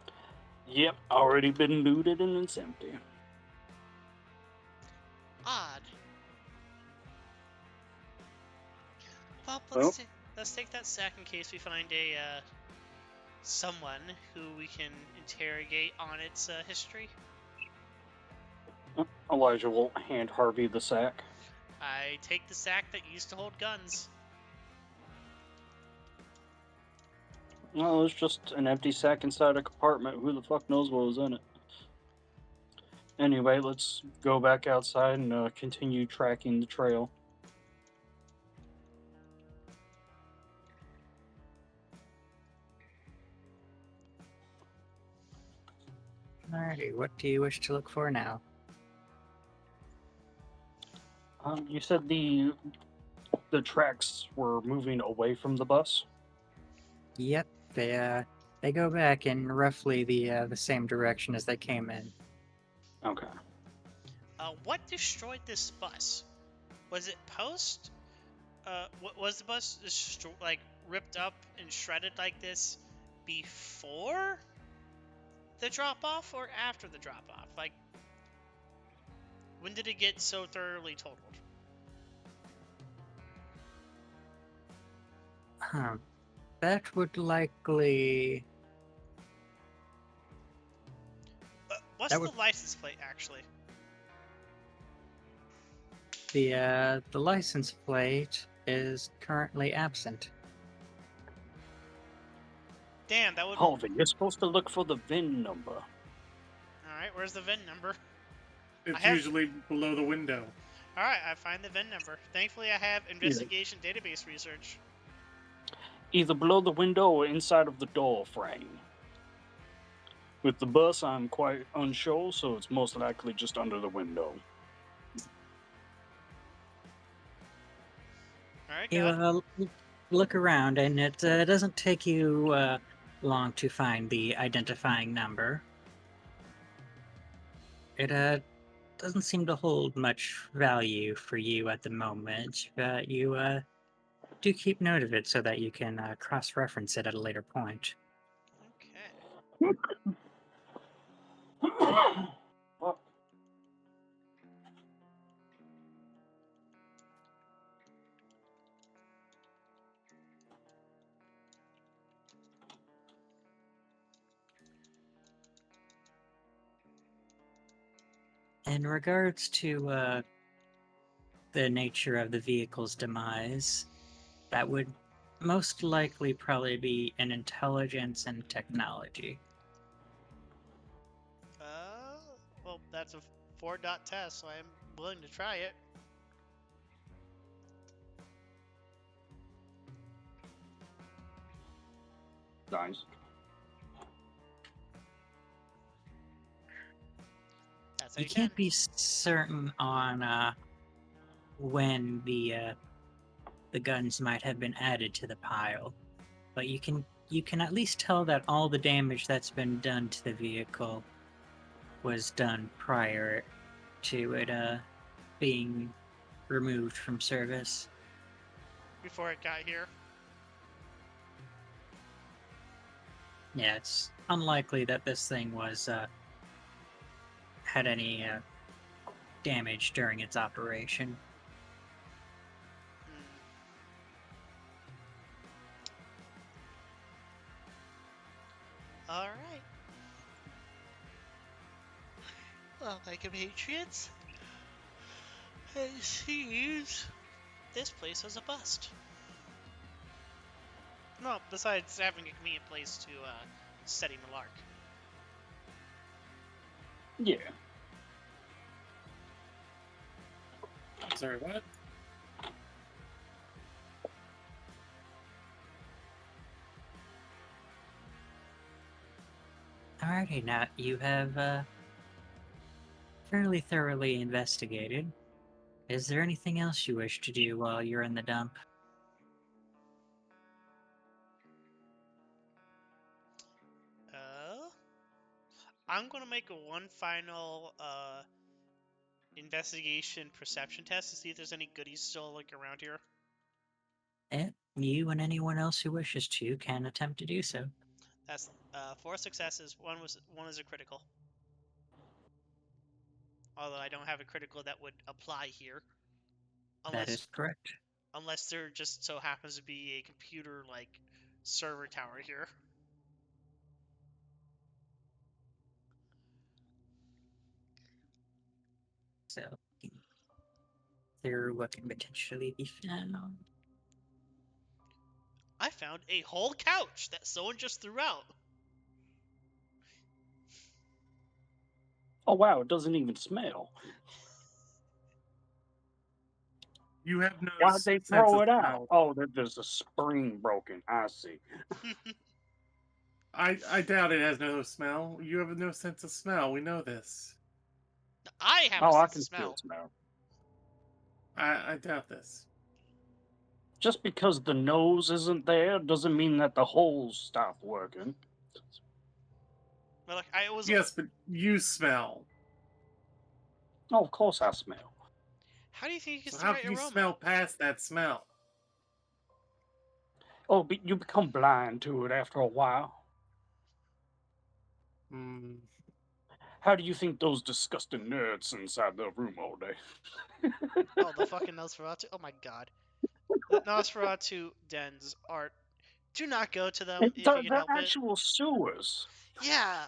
it? Yep, already been looted and it's empty. Odd. Well, Well. let's take that sack in case we find a someone who we can interrogate on its history. Elijah will hand Harvey the sack. I take the sack that used to hold guns. No, it's just an empty sack inside a compartment. Who the fuck knows what was in it? Anyway, let's go back outside and continue tracking the trail. Alrighty, what do you wish to look for now? You said the tracks were moving away from the bus. Yep, they go back in roughly the same direction as they came in. Okay. What destroyed this bus? Was it post? Was the bus like ripped up and shredded like this before the drop off or after the drop off? Like, when did it get so thoroughly totaled? That would likely. What's That would the license plate actually? the license plate is currently absent. Damn, that would. Harvey, you're supposed to look for the VIN number. All right, where's the VIN number? It's have- usually below the window. All right, I find the VIN number. Thankfully, I have investigation database research. Either below the window or inside of the door frame. With the bus, I'm quite unsure, so it's most likely just under the window. All right, You got it. look around, and it doesn't take you long to find the identifying number. It doesn't seem to hold much value for you at the moment, but you do keep note of it so that you can cross-reference it at a later point. Okay. In regards to the nature of the vehicle's demise, that would most likely probably be in intelligence and technology. Well, that's a 4-dot test, so I'm willing to try it. Nice. That's how You can't be certain on when the guns might have been added to the pile, but you can at least tell that all the damage that's been done to the vehicle was done prior to it being removed from service. before it got here. Yeah, it's unlikely that this thing was had any damage during its operation. All right. Well, my compatriots, it seems this place was a bust. No, besides having a convenient place to study Millarc. Yeah. Sorry, what? Alrighty, now you have fairly thoroughly investigated. Is there anything else you wish to do while you're in the dump? I'm gonna make one final investigation perception test to see if there's any goodies still like around here. You and anyone else who wishes to can attempt to do so. That's 4 successes. One is a critical. Although I don't have a critical that would apply here, That is correct. unless there just so happens to be a computer like server tower here. So, there what can potentially be found. I found a whole couch that someone just threw out. Oh wow, it doesn't even smell. You have no Why'd they sense throw of it out? smell. Oh, there's a spring broken. I see. I doubt it has no smell. You have no sense of smell. We know this. I have a Oh, I sense of can still smell. smell. I doubt this. Just because the nose isn't there doesn't mean that the holes stop working. But like, I was. Yes, but you smell. Oh, of course I smell. How do you think you So get the how right can you aroma? smell past that smell? Oh, but you become blind to it after a while. Hmm. How do you think those disgusting nerds inside the room all day? Oh, the fucking Nosferatu. Oh my god. The Nosferatu dens are. Do not go to them if you can They're help it. actual sewers. Yeah.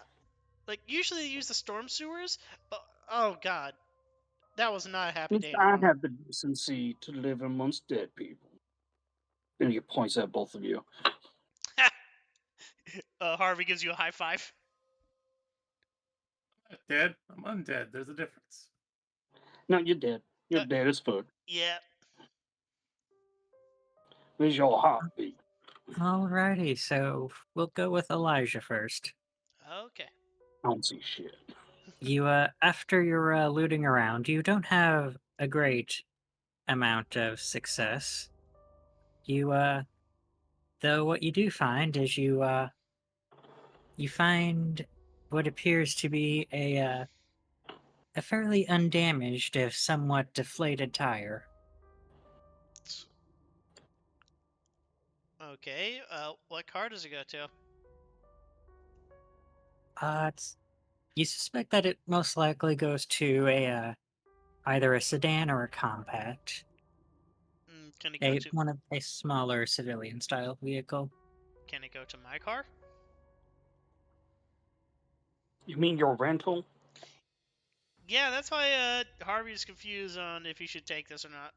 Like, usually they use the storm sewers, but. Oh god. That was not a happy At day least in I Rome. have the decency to live amongst dead people. And he points at both of you. Harvey gives you a high five. I'm not dead. I'm undead. There's a difference. No, you're dead. You're Uh, dead as fuck. Yeah. Where's your heartbeat? Alrighty, so we'll go with Elijah first. Okay. I don't see shit. You, after you're looting around, you don't have a great amount of success. You, though what you do find is you find what appears to be a fairly undamaged, if somewhat deflated tire. Okay. What car does it go to? You suspect that it most likely goes to either a sedan or a compact, Can it go to? a smaller civilian style vehicle. Can it go to my car? You mean your rental? Yeah, that's why Harvey's confused on if he should take this or not.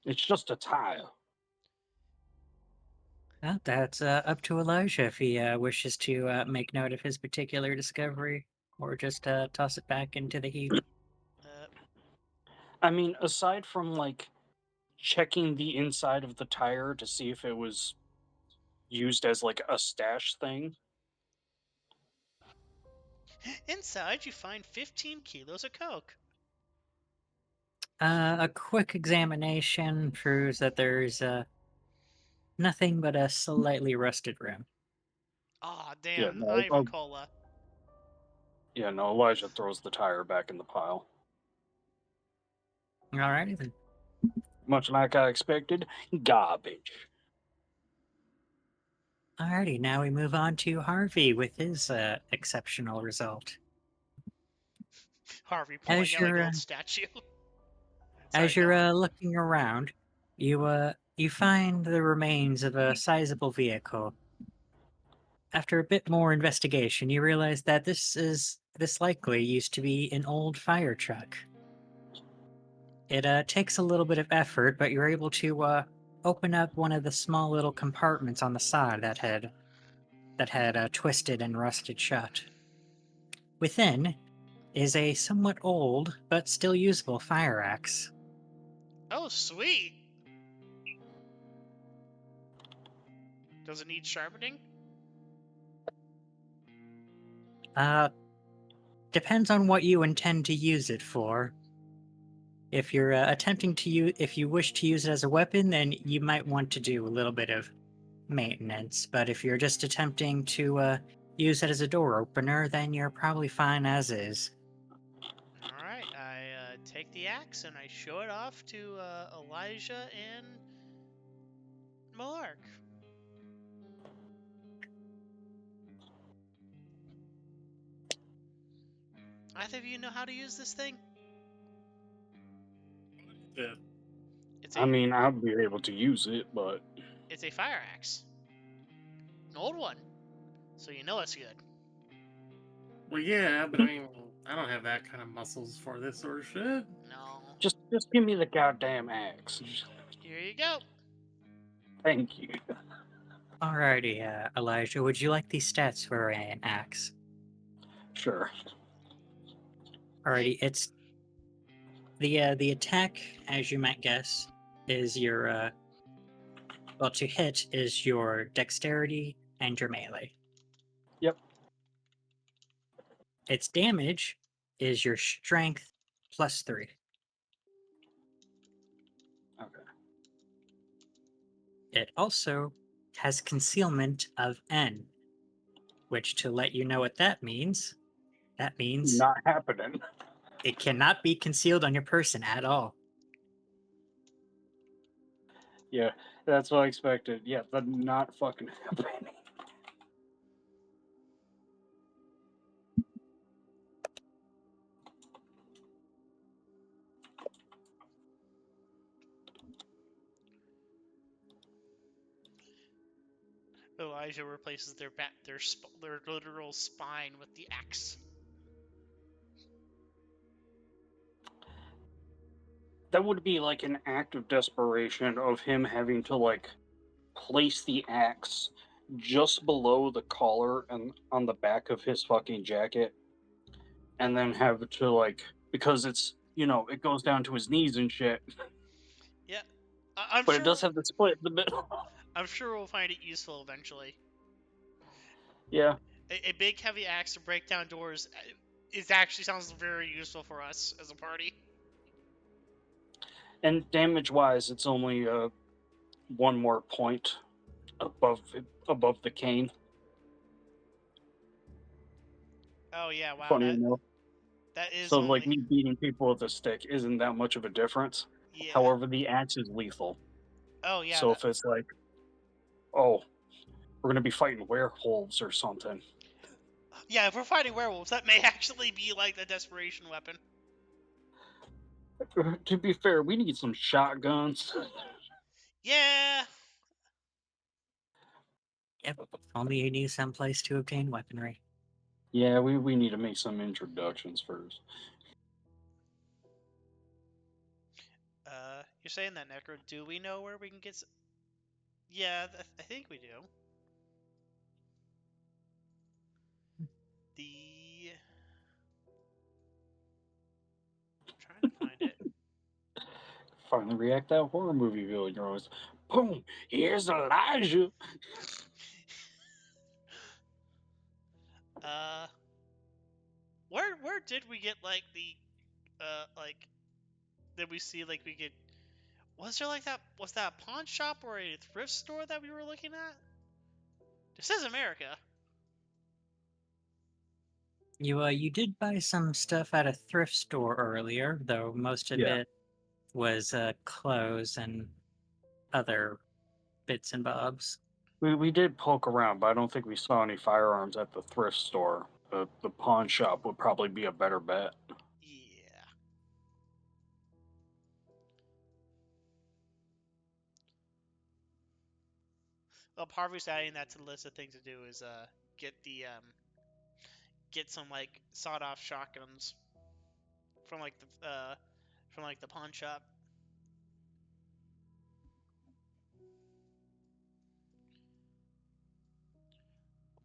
It's just a tire. Well, that's up to Elijah if he wishes to make note of his particular discovery, or just toss it back into the heap. Uh, I mean, aside from like checking the inside of the tire to see if it was used as like a stash thing. Inside, you find 15 kilos of coke. A quick examination proves that there's nothing but a slightly rusted rim. Aw, Yeah, damn, no, Ivan Cola. yeah, no. Elijah throws the tire back in the pile, Alrighty then. much like I expected. Garbage. Alrighty, now we move on to Harvey with his exceptional result. Harvey As pulling out a you're gold statue. Sorry, as go you're on. looking around, you find the remains of a sizable vehicle. After a bit more investigation, you realize that this likely used to be an old fire truck. It takes a little bit of effort, but you're able to open up one of the small little compartments on the side that had twisted and rusted shut. Within is a somewhat old but still usable fire axe. Oh, sweet. Does it need sharpening? Uh, Depends on what you intend to use it for. If you're if you wish to use it as a weapon, then you might want to do a little bit of maintenance. But if you're just attempting to use it as a door opener, then you're probably fine as is. Alright, I take the axe and I show it off to Elijah and Millarc. Either of you know how to use this thing? Yeah. It's I a mean, I'll be able to use it, but it's a fire axe. An old one. So you know it's good. Well, yeah, but I mean, I don't have that kind of muscles for this sort of shit. No. just give me the goddamn axe. Here you go. Thank you. Alrighty, Elijah, would you like these stats for an axe? Sure. Alrighty, it's the attack, as you might guess, is your well, to hit is your dexterity and your melee. Yep. Its damage is your strength +3. Okay. It also has concealment of N, which, to let you know what that means Not happening. it cannot be concealed on your person at all. Yeah, that's what I expected. Yeah, but not fucking happening. Elijah replaces their literal spine with the axe. That would be like an act of desperation of him having to like place the axe just below the collar and on the back of his fucking jacket, and then have to like, because it's, it goes down to his knees and shit, Yeah, I'm but it sure. does have the split in the middle. I'm sure we'll find it useful eventually. Yeah. A big heavy axe to break down doors. It actually sounds very useful for us as a party. And damage wise, it's only one more point above the cane. Oh yeah, wow. Funny enough. That is So like only. me beating people with a stick isn't that much of a difference. Yeah. However, the axe is lethal. Oh yeah. So if it's like, oh, we're gonna be fighting werewolves or something. Yeah, if we're fighting werewolves, that may actually be like the desperation weapon. To be fair, we need some shotguns. Yeah. Yep, only you need someplace to obtain weaponry. Yeah, we need to make some introductions first. You're saying that, Necro. Do we know where we can get? Yeah, I think we do. I'm trying to find it. Finally react that horror movie villain. You're always, boom, here's Elijah. Where did we get like the like did we see like we could was there like that was that a pawn shop or a thrift store that we were looking at? This is America. You did buy some stuff at a thrift store earlier, though most of Yeah. it was clothes and other bits and bobs. We did poke around, but I don't think we saw any firearms at the thrift store. The pawn shop would probably be a better bet. Yeah. Well, Harvey's adding that to the list of things to do is get the get some like sawed off shotguns from like the pawn shop.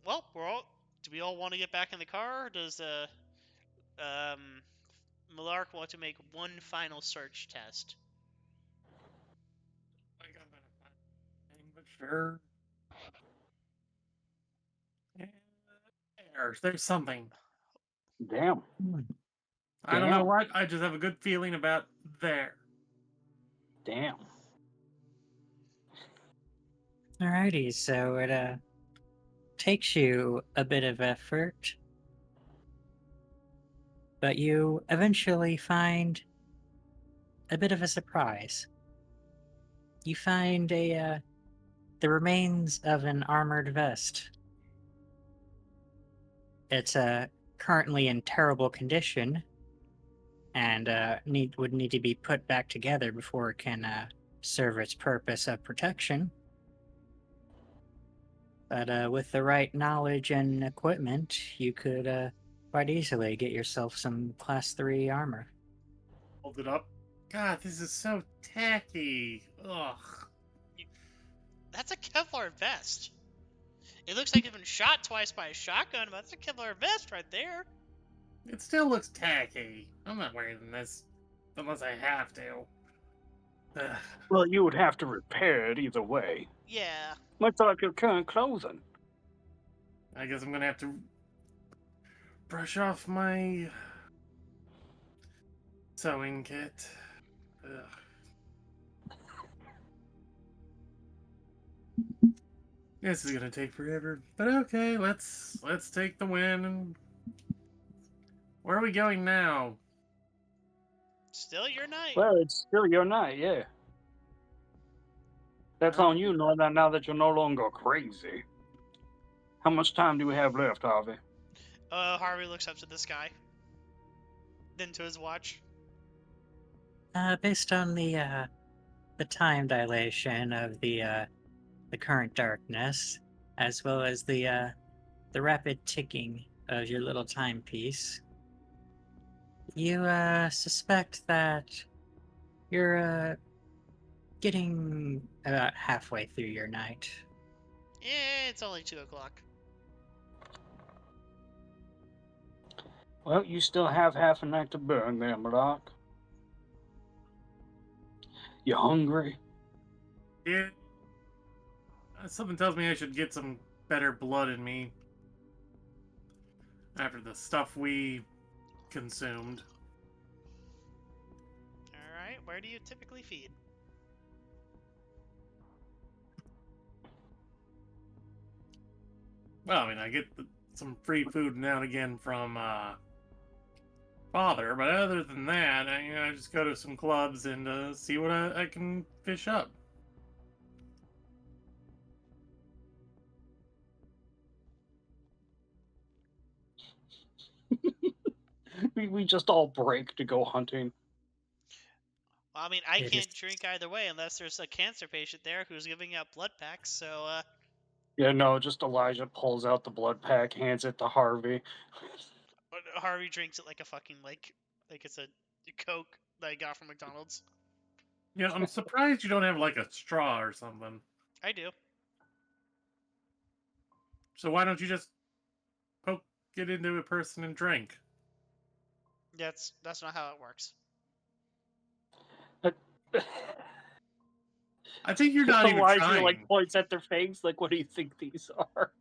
Well, do we all want to get back in the car? Or does um Millarc want to make one final search test? But sure. Yeah, there's something. Damn. I don't know what. I just have a good feeling about there. Damn. Alrighty, so it takes you a bit of effort, but you eventually find a bit of a surprise. You find the remains of an armored vest. It's currently in terrible condition and would need to be put back together before it can serve its purpose of protection. But with the right knowledge and equipment, you could quite easily get yourself some Class 3 armor. Hold it up. God, this is so tacky. Ugh. That's a Kevlar vest. It looks like it's been shot twice by a shotgun, but that's a Kevlar vest right there. It still looks tacky. I'm not wearing this unless I have to. Ugh. Well, you would have to repair it either way. Yeah. Much like your current clothing. I guess I'm gonna have to brush off my sewing kit. Ugh. This is gonna take forever, but okay. Let's take the win. And where are we going now? Still your night. Well, it's still your night, yeah. That's on you, now that you're no longer crazy. How much time do we have left, Harvey? Harvey looks up to the sky. Then to his watch. Based on the time dilation of the current darkness, as well as the rapid ticking of your little timepiece, you suspect that you're getting about halfway through your night. Yeah, it's only 2 o'clock. Well, you still have half a night to burn there, Millarc. You hungry? Yeah. Something tells me I should get some better blood in me after the stuff we consumed. Alright, where do you typically feed? Well, I mean, I get some free food now and again from Father, but other than that, I just go to some clubs and see what I can fish up. We just all break to go hunting. Well, I mean, I It can't is- drink either way unless there's a cancer patient there who's giving out blood packs, so, Yeah, no, just Elijah pulls out the blood pack, hands it to Harvey. Harvey drinks it like a fucking, like it's a Coke that I got from McDonald's. Yeah, I'm surprised you don't have like a straw or something. I do. So why don't you just poke it into a person and drink? That's not how it works. I think you're not even Elijah trying. like points at their fangs, like, what do you think these are?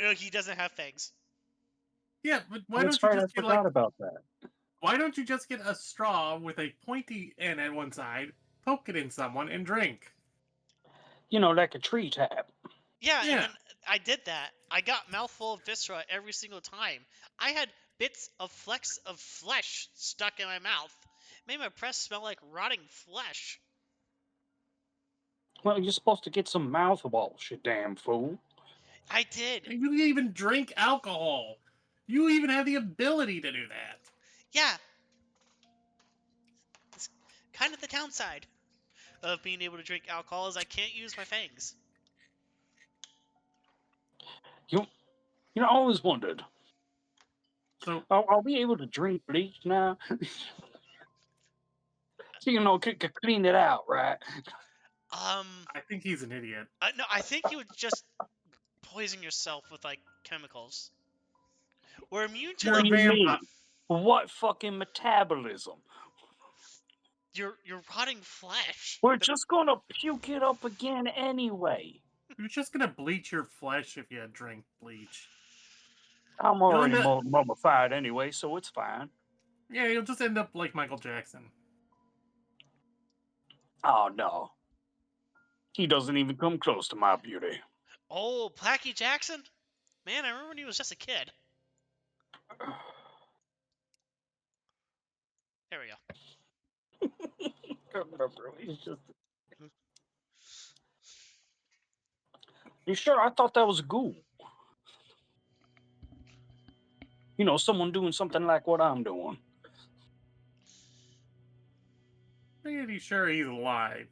No, he doesn't have fangs. Yeah, but why That's don't you right, I just get forgot like about that. why don't you just get a straw with a pointy end at one side, poke it in someone, and drink? You know, like a tree tap. Yeah, Yeah. and then I did that. I got mouthful of viscera every single time. I had bits of flecks of flesh stuck in my mouth. Made my breath smell like rotting flesh. Well, you're supposed to get some mouthwash, you damn fool. I did. You can even drink alcohol. You even have the ability to do that. Yeah. It's kind of the downside of being able to drink alcohol is I can't use my fangs. You know, I always wondered, So are we able to drink bleach now? So, you know, clean it out, right? I think he's an idiot. No, I think you would just poison yourself with like chemicals. We're immune to You're a What do you mean? vampire. What fucking metabolism? your rotting flesh. We're just gonna puke it up again anyway. You're just gonna bleach your flesh if you drink bleach. I'm already end up- mummified anyway, so it's fine. Yeah, you'll just end up like Michael Jackson. Oh no. He doesn't even come close to my beauty. Oh, Blackie Jackson? Man, I remember when he was just a kid. There we go. I remember, he's just... You sure? I thought that was a ghoul. You know, someone doing something like what I'm doing. Pretty sure he's alive.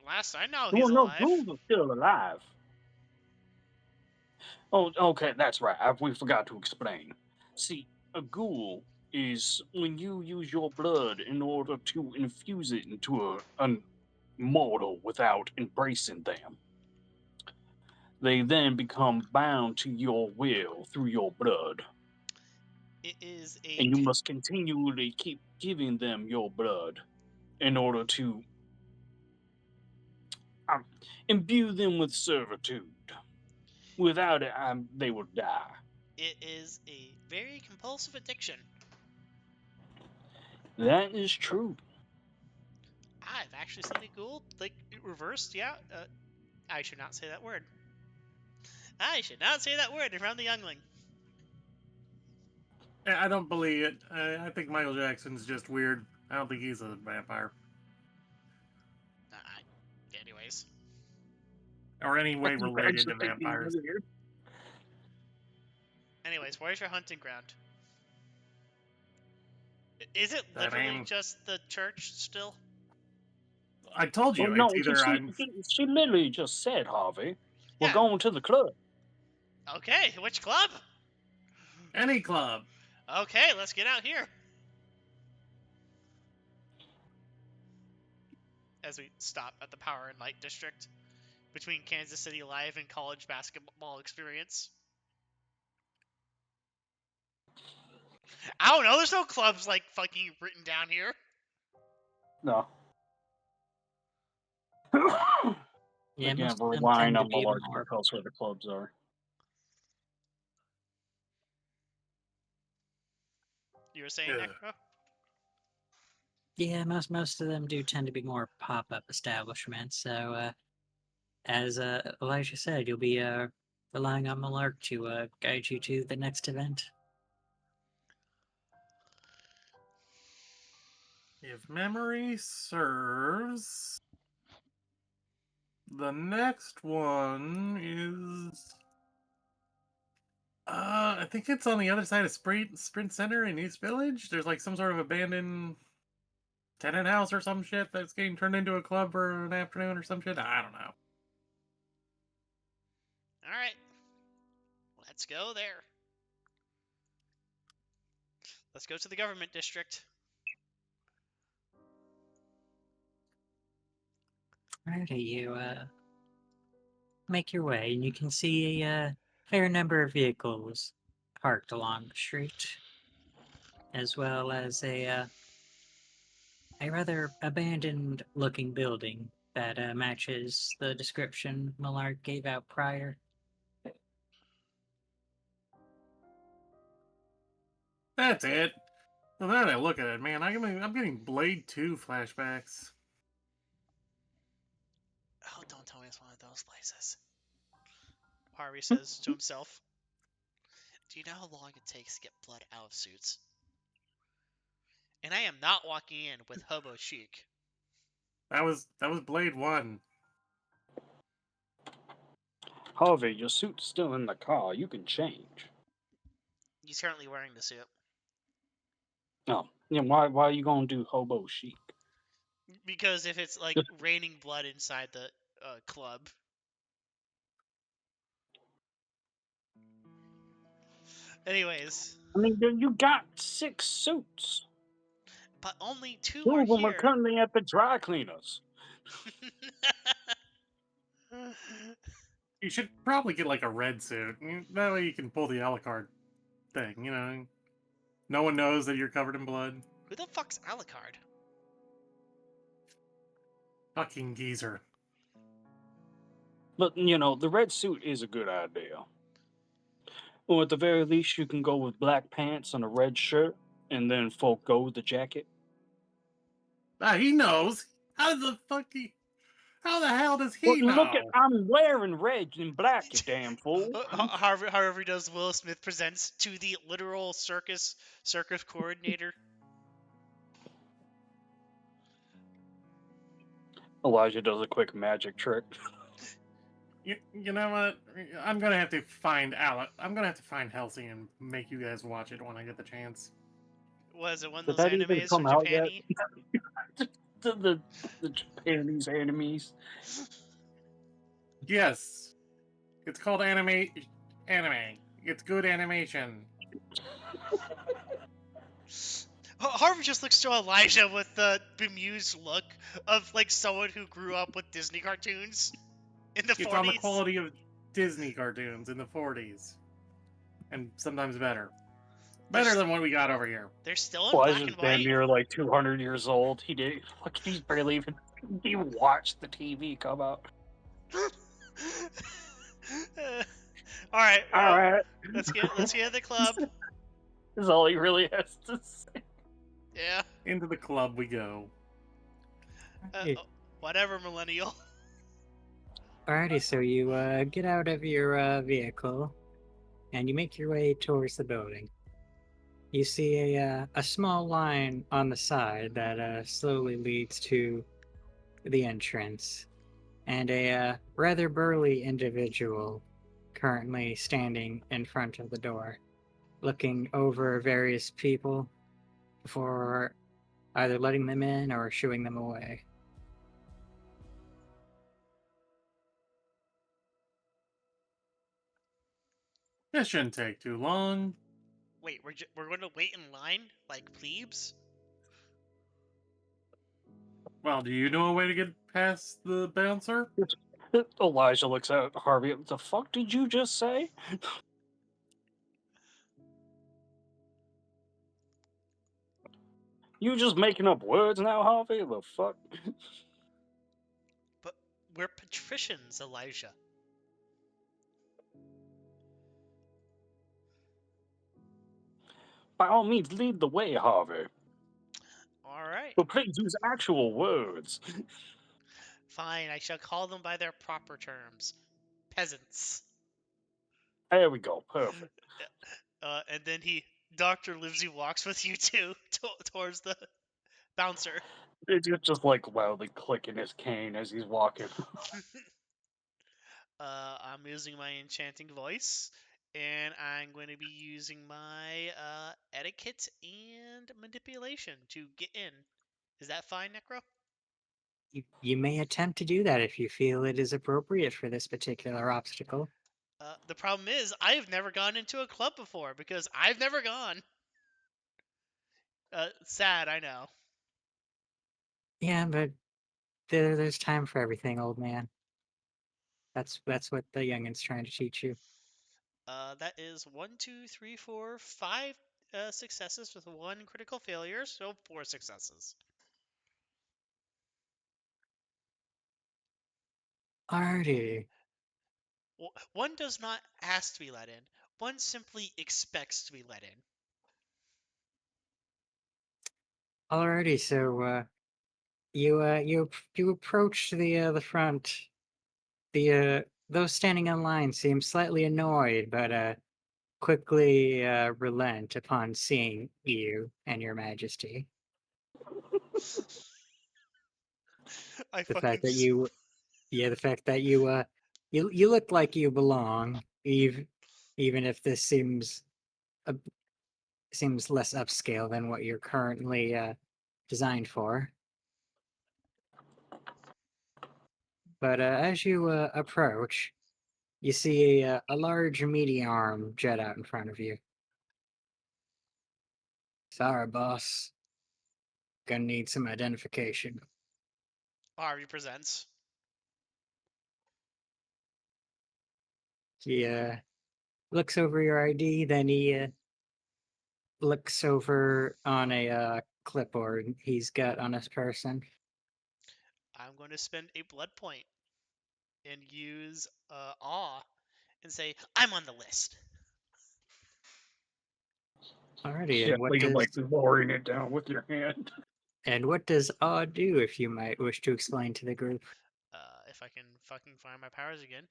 Last I know, Well, he's no, alive. ghouls are still alive. Oh, okay, that's right. We forgot to explain. See, a ghoul is when you use your blood in order to infuse it into mortal without embracing them. They then become bound to your will through your blood, It is a and you must continually keep giving them your blood in order to imbue them with servitude. Without it, they will die. it is a very compulsive addiction. That is true. I've actually seen a ghoul like reversed. Yeah, I should not say that word. I should not say that word around the youngling. I don't believe it. I think Michael Jackson's just weird. I don't think he's a vampire. Anyways, Or any way I related to just think he's vampires. weird. where's your hunting ground? Is it That literally ain't- just the church still? I told you, Well, no, it's either she literally just said, Harvey, we're Yeah. going to the club. Okay, which club? any club. Okay, let's get out here. As we stop at the Power and Light District between Kansas City Live and college basketball experience. I don't know, there's no clubs like fucking written down here. No. Yeah, Again, most we're of them relying tend to on be Millarc more. to tell us where the clubs are. You were saying, Yeah. Necro? Yeah, most of them do tend to be more pop-up establishments. So, as Elijah said, you'll be relying on Millarc to guide you to the next event. If memory serves, the next one is. I think it's on the other side of Sprint Center in East Village. There's like some sort of abandoned tenant house or some shit that's getting turned into a club for an afternoon or some shit. I don't know. Alright. Let's go there. Let's go to the government district. Alrighty, you make your way, and you can see a fair number of vehicles parked along the street, as well as a rather abandoned-looking building that matches the description Millarc gave out prior. That's it. Well, now that I look at it, man, I'm getting Blade 2 flashbacks. Oh, don't tell me it's one of those places. Harvey says to himself, do you know how long it takes to get blood out of suits? And I am not walking in with hobo chic. That was Blade 1. Harvey, your suit's still in the car. You can change. He's currently wearing the suit. No. Yeah, why are you going to do hobo chic? Because if it's like raining blood inside the club. Anyways. I mean, you got 6 suits. But only 2 2 are of them are here. currently at the dry cleaners. You should probably get like a red suit. That way you can pull the a la carte thing, you know? No one knows that you're covered in blood. Who the fuck's Alucard? Fucking geezer. But, the red suit is a good idea. Or at the very least, you can go with black pants and a red shirt, and then forego with the jacket. He knows. How the hell does he know? Look I'm wearing red and black, you damn fool. However does Will Smith presents to the literal circus coordinator. Elijah does a quick magic trick. You know what? I'm gonna have to find I'm gonna have to find Helsing and make you guys watch it when I get the chance. Was it one of Did those that even animes come from out Japan? yet? the Japanese enemies. Yes. It's called anime. It's good animation. Harvey just looks to Elijah with the bemused look of like someone who grew up with Disney cartoons in the It's on the 40s. quality of Disney cartoons in the 40s. And sometimes better. Better than what we got over here. They're still in black Elijah's and damn white. near like 200 years old. He did. Like, he's barely even. He watched the TV come out. All right, All well, right. let's get the club. Is all he really has to say. Yeah. Into the club we go. Whatever, millennial. Alrighty, so you get out of your vehicle and you make your way towards the building. You see a small line on the side that slowly leads to the entrance, and a rather burly individual currently standing in front of the door, looking over various people before either letting them in or shooing them away. This shouldn't take too long. Wait, we're going to wait in line like plebes? Well, do you know a way to get past the bouncer? Elijah looks at Harvey. What the fuck did you just say? You just making up words now, Harvey? The fuck? But we're patricians, Elijah. By all means, lead the way, Harvey. All right. But please use actual words. Fine, I shall call them by their proper terms. Peasants. There we go. Perfect. And then Dr. Livesey walks with you two towards the bouncer. It's just like loudly clicking his cane as he's walking. I'm using my enchanting voice, and I'm going to be using my etiquette and manipulation to get in. Is that fine, Necro? You may attempt to do that if you feel it is appropriate for this particular obstacle. The problem is, I have never gone into a club before because I've never gone. Sad, I know. Yeah, but there's time for everything, old man. That's what the youngin's trying to teach you. That is 1, 2, 3, 4, 5 successes with 1 critical failure, so 4 successes. Alrighty. One does not ask to be let in. One simply expects to be let in. Alrighty, so you approach the front. Those standing in line seem slightly annoyed, but quickly relent upon seeing you and your majesty. I The fucking fact that you Yeah, the fact that you look like you belong, even if this a, seems less upscale than what you're currently designed for. But as you approach, you see a large meaty arm jet out in front of you. Sorry, boss. Gonna need some identification. Harvey presents. He looks over your ID, then he looks over on a clipboard he's got on his person. I'm going to spend a blood point and use awe and say, I'm on the list. Alrighty, and Gently, like lowering it down with your hand. what does awe do, if you might wish to explain to the group? If I can fucking find my powers again.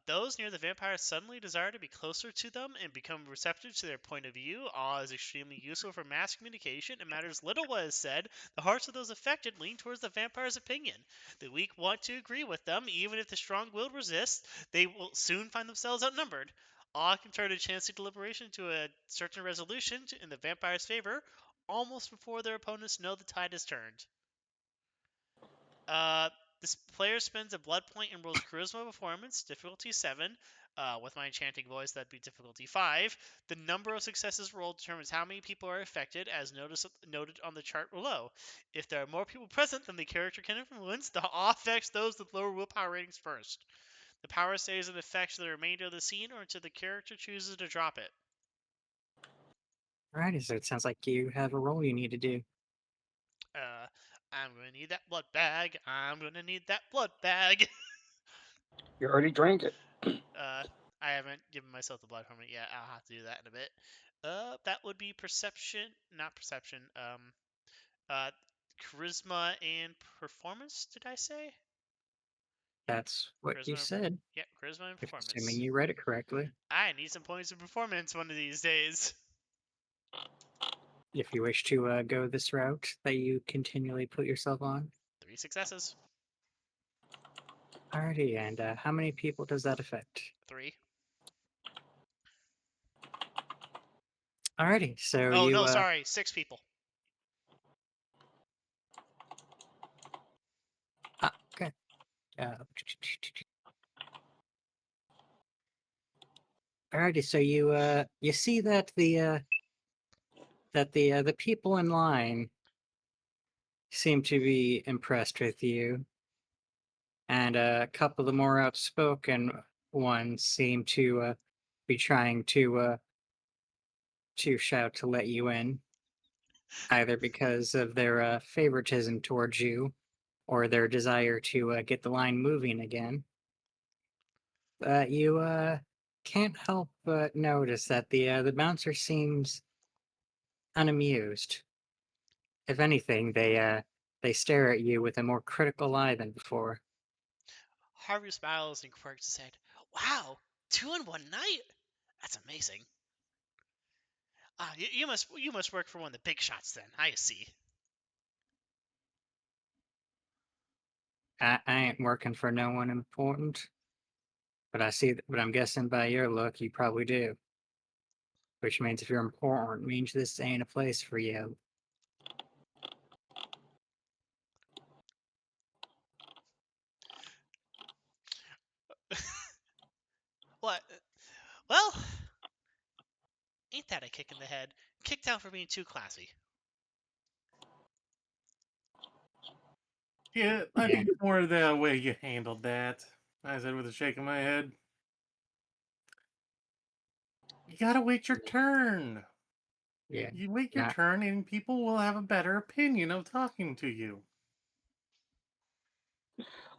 Those near the vampire suddenly desire to be closer to them and become receptive to their point of view. Awe is extremely useful for mass communication. It matters little what is said. The hearts of those affected lean towards the vampire's opinion. The weak want to agree with them, even if the strong-willed resist. They will soon find themselves outnumbered. Awe can turn a chancy deliberation to a certain resolution in the vampire's favor, almost before their opponents know the tide has turned. This player spends a blood point and rolls charisma performance, difficulty 7. With my enchanting voice, that'd be difficulty 5. The number of successes rolled determines how many people are affected, as noted on the chart below. If there are more people present than the character can influence, the awe affects those with lower willpower ratings first. The power stays in effect for the remainder of the scene or until the character chooses to drop it. Alrighty, so it sounds like you have a role you need to do. I'm gonna need that blood bag. I'm gonna need that blood bag. You already drank it. I haven't given myself the blood from it yet. I'll have to do that in a bit. That would be perception, not perception. Uh, charisma and performance. Did I say? That's what you Charisma. said, Yeah, charisma and if performance. assuming you read it correctly. I need some points of performance one of these days. If you wish to go this route that you continually put yourself on. 3 successes. Alrighty, and how many people does that affect? 3. Alrighty, so Oh you no, sorry, 6 people. okay. Alrighty, so you see that the people in line seem to be impressed with you, and a couple of the more outspoken ones seem to be trying to shout to let you in, either because of their favoritism towards you or their desire to get the line moving again. But you can't help but notice that the bouncer seems unamused. If anything, they stare at you with a more critical eye than before. Harvey smiles and quirks his head. Wow, 2 in one night? That's amazing. You must work for one of the big shots then. I see. I ain't working for no one important, but but I'm guessing by your look you probably do. Which means if you're important, means this ain't a place for you. What? Well, ain't that a kick in the head? Kicked out for being too classy. Yeah, I Yeah, think it's more the way you handled that. I said with a shake of my head. You gotta wait your turn. yeah. You wait your Not turn, and people will have a better opinion of talking to you.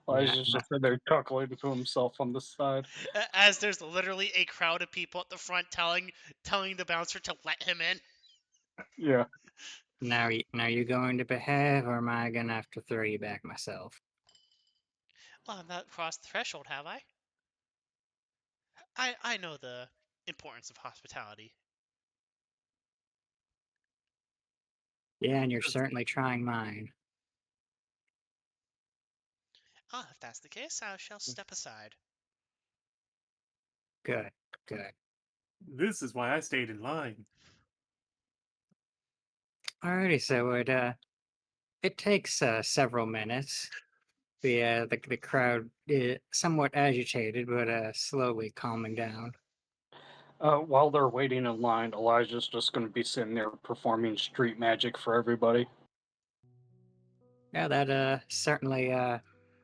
Elijah's not just sitting there chuckling to himself on the side. As there's literally a crowd of people at the front telling the bouncer to let him in. Yeah. now you going to behave, or am I gonna have to throw you back myself? Well, I'm not crossed the threshold, have I? I know the importance of hospitality. Yeah, and you're certainly trying mine. Ah, if that's the case, I shall step aside. Good, good. This is why I stayed in line. Alrighty, so it takes several minutes. The crowd is somewhat agitated, but slowly calming down. While they're waiting in line, Elijah's just going to be sitting there performing street magic for everybody. Yeah, that certainly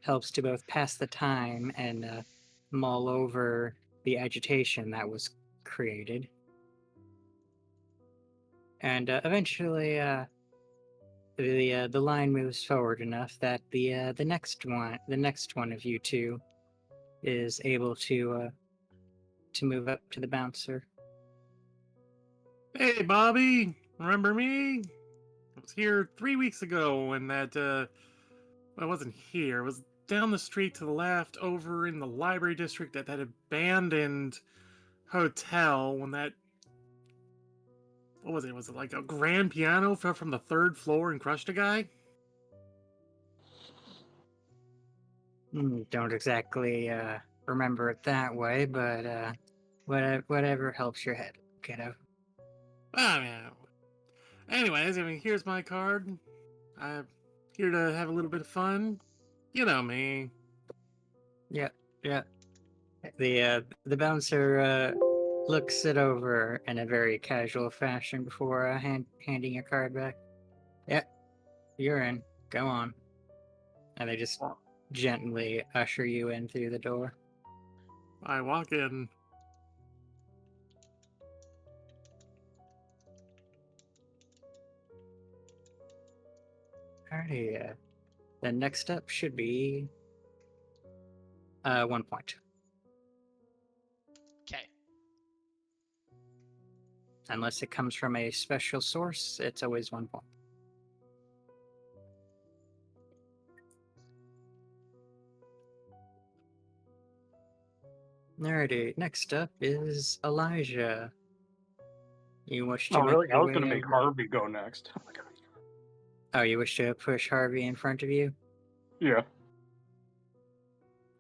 helps to both pass the time and mull over the agitation that was created. And eventually, the line moves forward enough that the next one of you two, is able to move up to the bouncer. Hey, Bobby, remember me? I was here 3 weeks ago when I wasn't here. It was down the street to the left over in the library district at that abandoned hotel when that. What was it? Was it like a grand piano fell from the third floor and crushed a guy? Don't exactly remember it that way, but whatever helps your head, kiddo. Oh, yeah. Anyways, I mean, here's my card. I'm here to have a little bit of fun. You know me. Yeah, yeah. The bouncer looks it over in a very casual fashion before handing your card back. Yeah, you're in. Go on. And they just gently usher you in through the door. I walk in. Alrighty. The next up should be 1 point. Okay. Unless it comes from a special source, it's always 1 point. Alrighty, next up is Elijah. You wish to Oh, make really? I your was way going to make over- Harvey go next. Oh, you wish to push Harvey in front of you? Yeah.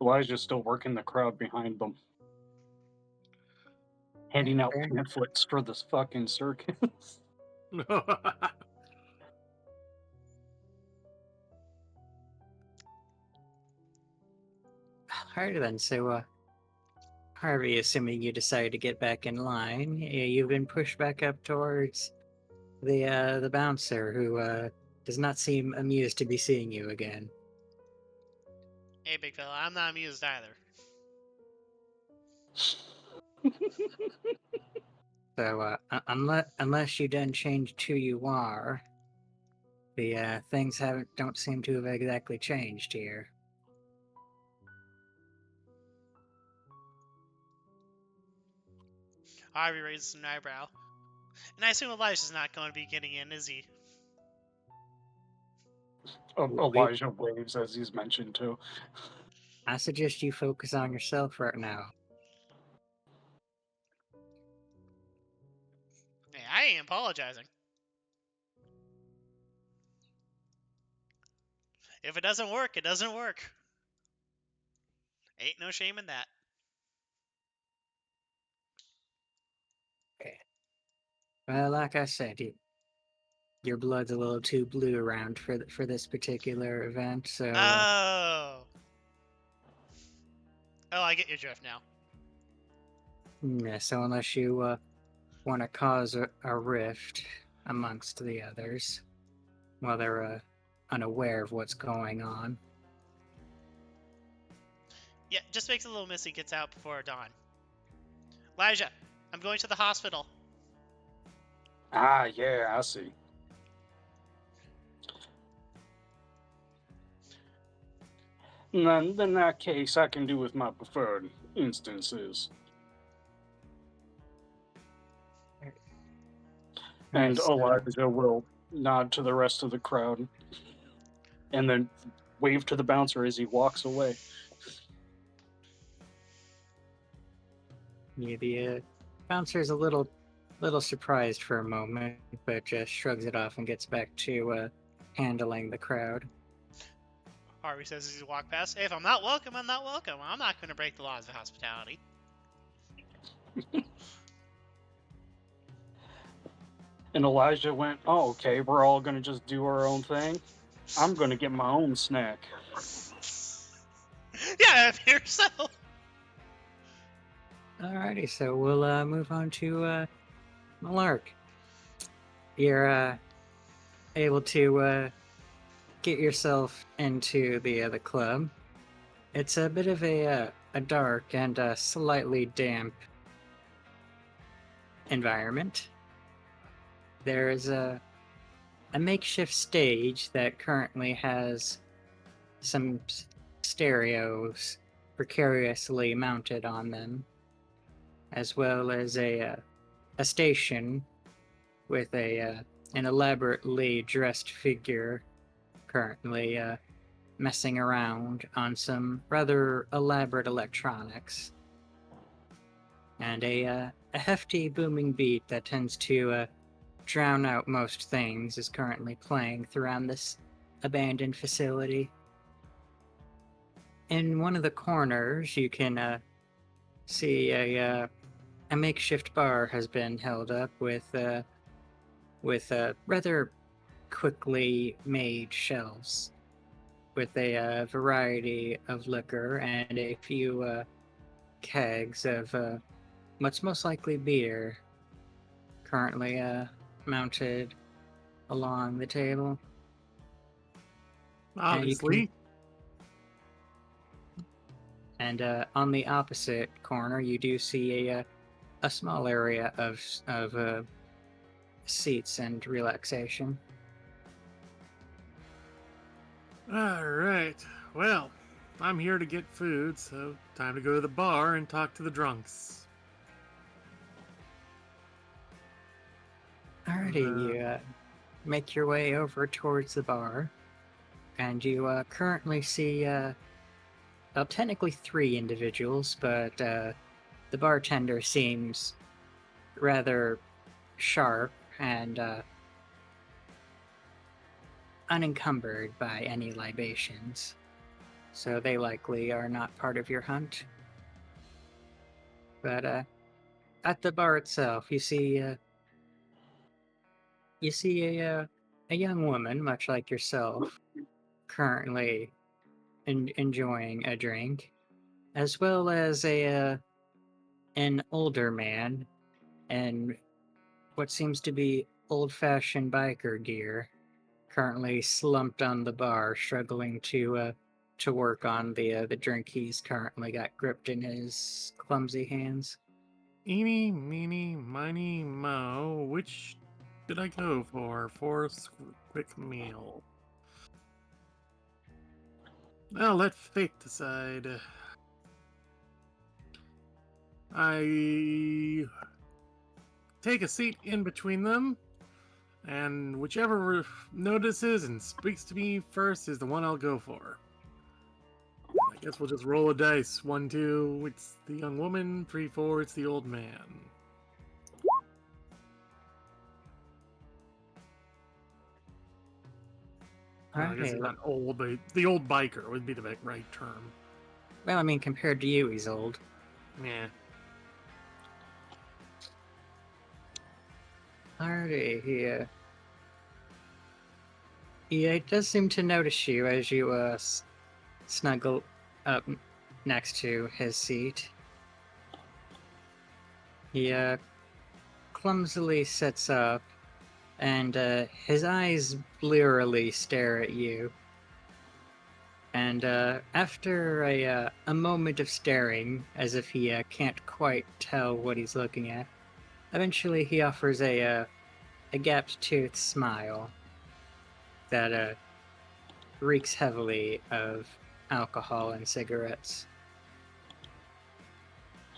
Elijah's still working the crowd behind them. Handing out Fair. pamphlets for this fucking circus. Alrighty then, so Harvey, assuming you decide to get back in line, you've been pushed back up towards the bouncer, who does not seem amused to be seeing you again. Hey, big fella, I'm not amused either. So unless you done changed who you are, the things don't seem to have exactly changed here. Harvey raises an eyebrow. And I assume Elijah's not going to be getting in, is he? Elijah waves as he's mentioned too. I suggest you focus on yourself right now. Hey, I ain't apologizing. If it doesn't work, it doesn't work. Ain't no shame in that. Okay. Well, like I said, your blood's a little too blue around for this particular event, so Oh. Oh, I get your drift now. yeah. So unless you want to cause a rift amongst the others, while they're unaware of what's going on. Yeah, just makes a little missy gets out before dawn. Elijah, I'm going to the hospital. Ah, yeah, I see. Then in that case, I can do with my preferred instances. And So- Elijah will nod to the rest of the crowd and then wave to the bouncer as he walks away. Yeah, the bouncer's a little surprised for a moment, but just shrugs it off and gets back to handling the crowd. Harvey says as he walks past. Hey, if I'm not welcome, I'm not welcome. I'm not going to break the laws of hospitality. And Elijah went, oh, okay, we're all going to just do our own thing. I'm going to get my own snack. Yeah, I appears so. Alrighty, so we'll move on to Millarc. You're able to get yourself into the club. It's a bit of a dark and slightly damp environment. There is a makeshift stage that currently has some stereos precariously mounted on them, as well as a station with an elaborately dressed figure currently messing around on some rather elaborate electronics, and a hefty booming beat that tends to drown out most things is currently playing throughout this abandoned facility. In one of the corners, you can see a makeshift bar has been held up with rather quickly made shelves with a variety of liquor and a few kegs of what's most likely beer currently mounted along the table. And you can, Obviously. and on the opposite corner, you do see a small area of seats and relaxation. Alright. Well, I'm here to get food, so time to go to the bar and talk to the drunks. Alrighty, you make your way over towards the bar, and you currently see, well, technically 3 individuals, but the bartender seems rather sharp and unencumbered by any libations, so they likely are not part of your hunt. But at the bar itself, you see a young woman, much like yourself, currently enjoying a drink, as well as an older man in what seems to be old-fashioned biker gear, currently slumped on the bar, struggling to work on the drink he's currently got gripped in his clumsy hands. Eeny, meeny, miny, mo. Which did I go for a quick meal? Well, let fate decide. I take a seat in between them, and whichever notices and speaks to me first is the one I'll go for. I guess we'll just roll a dice. 1, 2, it's the young woman. 3, 4, it's the old man. Well, I guess he's Alright, not old, but the old biker would be the right term. well, I mean, compared to you, he's old. Yeah. Alrighty, he does seem to notice you as you snuggle up next to his seat. He clumsily sits up, and his eyes blearily stare at you. And after a moment of staring, as if he can't quite tell what he's looking at, eventually he offers a gapped-toothed smile that reeks heavily of alcohol and cigarettes.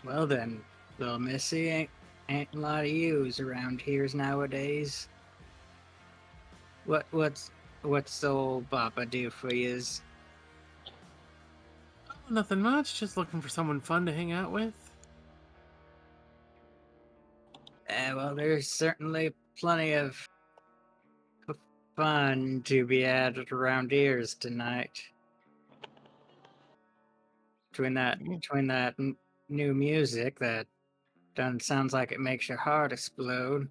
Well then, little missy, ain't a lot of yous around here's nowadays. What's the old Papa do for yous? Nothing much, just looking for someone fun to hang out with. Well, there's certainly plenty of fun to be had around ears tonight. Between that new music that done sounds like it makes your heart explode,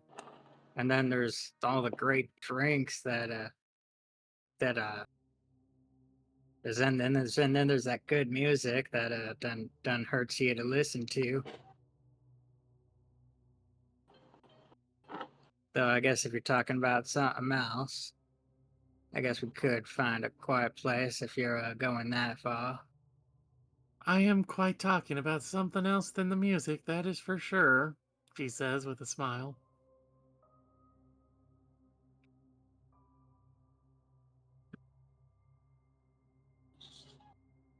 and then there's all the great drinks that there's that good music that done hurts you to listen to. Though I guess if you're talking about something else, I guess we could find a quiet place if you're going that far. I am quite talking about something else than the music, that is for sure, she says with a smile.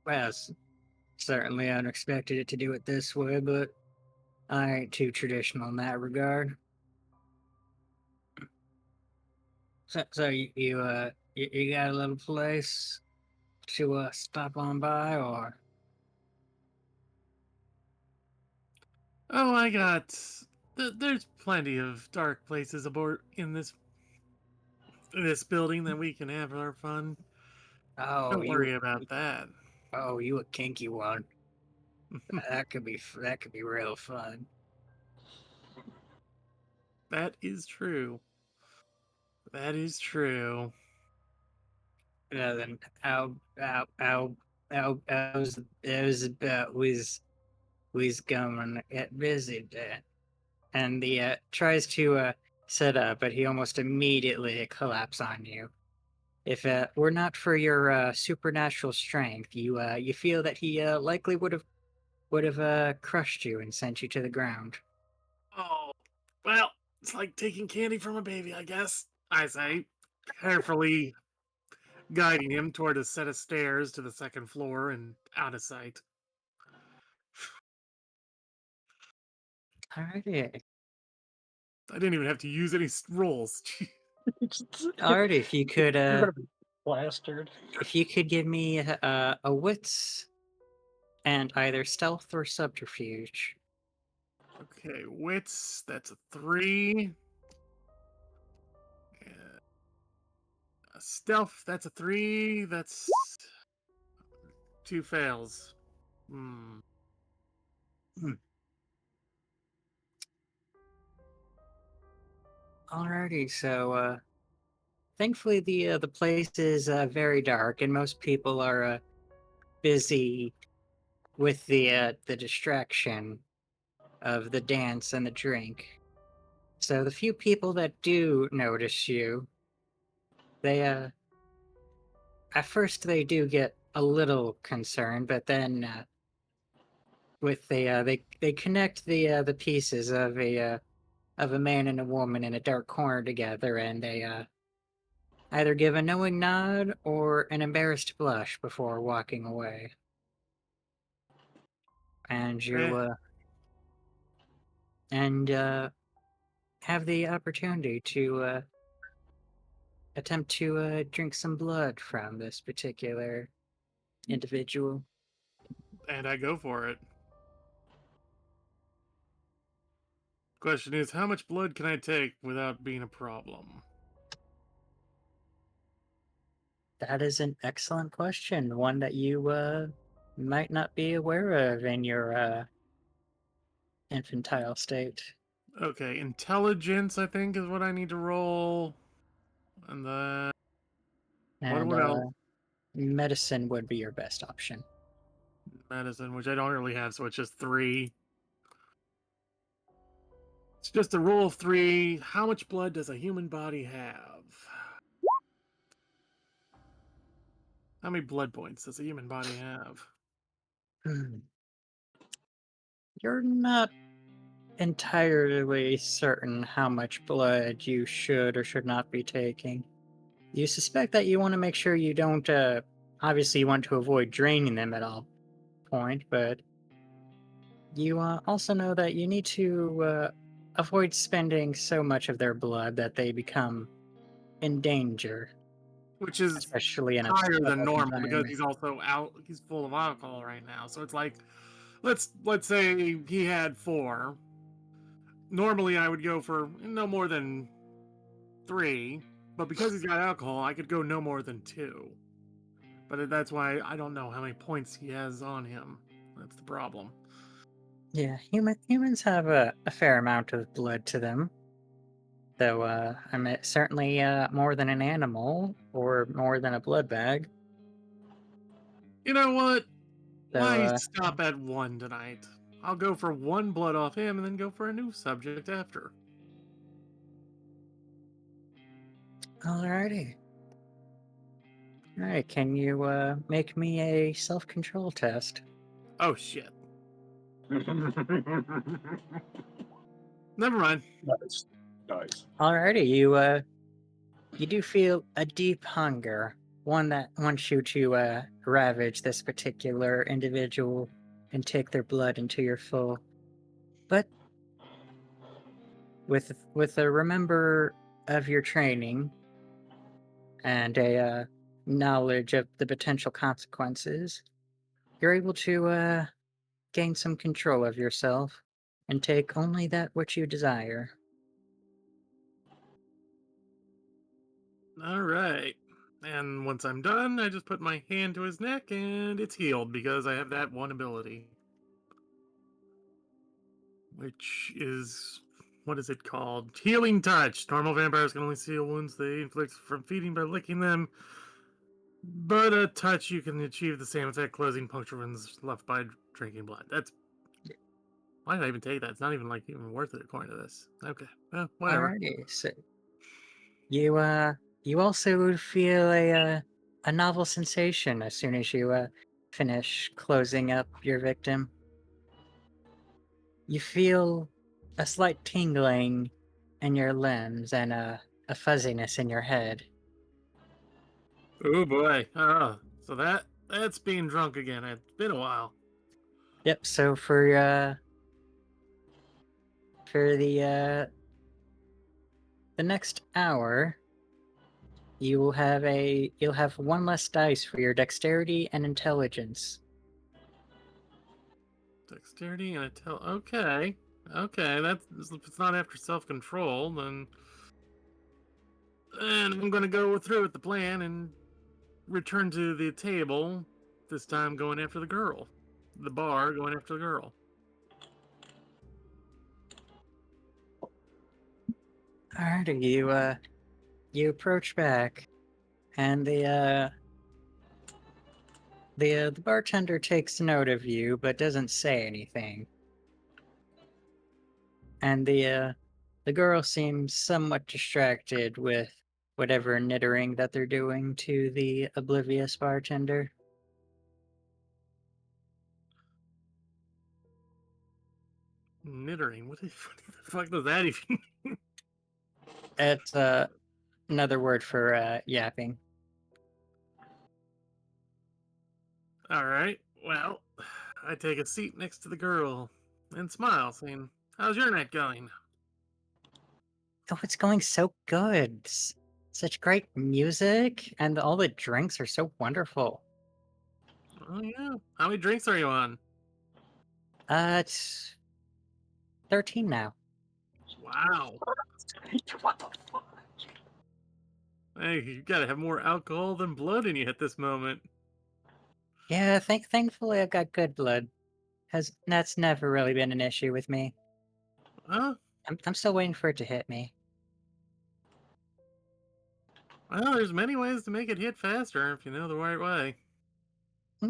Well, certainly unexpected it to do it this way, but I ain't too traditional in that regard. So you got a little place to stop on by, or Oh, I got. There's plenty of dark places aboard in this building that we can have our fun. oh Don't worry about that. you a kinky one? That could be real fun. That is true. That is true. Then how was we's gonna get busy there. And the tries to sit up, but he almost immediately collapses on you. If it were not for your supernatural strength, you feel that he likely would have crushed you and sent you to the ground. Oh, well, it's like taking candy from a baby, I guess. I say, carefully guiding him toward a set of stairs to the second floor and out of sight. Alrighty, I didn't even have to use any rolls. alrighty. If you could, You're gonna be plastered. if you could give me a wits and either stealth or subterfuge. Okay, wits, that's a 3. Stealth, that's a 3. That's 2 fails. Hmm. Alrighty, so thankfully the place is very dark, and most people are busy with the distraction of the dance and the drink. So the few people that do notice you, they at first they do get a little concerned, but then with they connect the pieces of a man and a woman in a dark corner together, and they either give a knowing nod or an embarrassed blush before walking away. And Eh, and have the opportunity to attempt to drink some blood from this particular individual. and I go for it. Question is, how much blood can I take without being a problem? That is an excellent question, one that you might not be aware of in your infantile state. Okay, intelligence, I think, is what I need to roll. And then, And what else? medicine would be your best option. Medicine, which I don't really have, so it's just 3. It's just a roll of 3. How much blood does a human body have? How many blood points does a human body have? You're not entirely certain how much blood you should or should not be taking. You suspect that you want to make sure you don't, obviously, you want to avoid draining them at all point, but you also know that you need to avoid spending so much of their blood that they become in danger, Which is especially in a higher than public normal because environment. he's also out. He's full of alcohol right now. So it's like, let's say he had 4. Normally, I would go for no more than 3, but because he's got alcohol, I could go no more than 2. But that's why I don't know how many points he has on him. That's the problem. Yeah, humans have a fair amount of blood to them, though I mean, certainly more than an animal or more than a blood bag. You know what? So, Why stop at 1 tonight? I'll go for 1 blood off him and then go for a new subject after. alrighty. Alright, can you make me a self-control test? Oh shit. Nice. Never mind. Nice. Alrighty, you do feel a deep hunger, one that wants you to ravage this particular individual and take their blood into your full. But with a remember of your training and a knowledge of the potential consequences, you're able to gain some control of yourself and take only that which you desire. All right. And once I'm done, I just put my hand to his neck and it's healed because I have that one ability. Which is, what is it called? Healing Touch. Normal vampires can only heal wounds they inflict from feeding by licking them. But a touch, you can achieve the same effect, closing puncture wounds left by drinking blood. That's Why did I even take that? It's not even like even worth it according to this. Okay, well, whatever. Alrighty, so you also feel a novel sensation as soon as you finish closing up your victim. You feel a slight tingling in your limbs and a fuzziness in your head. Oh boy. So that's being drunk again. It's been a while. Yep. So for the next hour, you'll have one less dice for your dexterity and intelligence. Dexterity and okay. Okay, that's if it's not after self-control, then I'm gonna go through with the plan and return to the table. This time going after the girl. The bar going after the girl. Alrighty, you approach back, and the bartender takes note of you, but doesn't say anything. And the girl seems somewhat distracted with whatever knittering that they're doing to the oblivious bartender. Knittering. What the fuck does that even? It's another word for yapping. All right. Well, I take a seat next to the girl and smile, saying, "How's your night going?" Oh, it's going so good. Such great music, and all the drinks are so wonderful. Oh yeah. How many drinks are you on? It's 13 now. Wow. What the fuck? Hey, you gotta have more alcohol than blood in you at this moment. Yeah, thankfully I've got good blood. That's never really been an issue with me. Huh? I'm still waiting for it to hit me. Well, there's many ways to make it hit faster if you know the right way.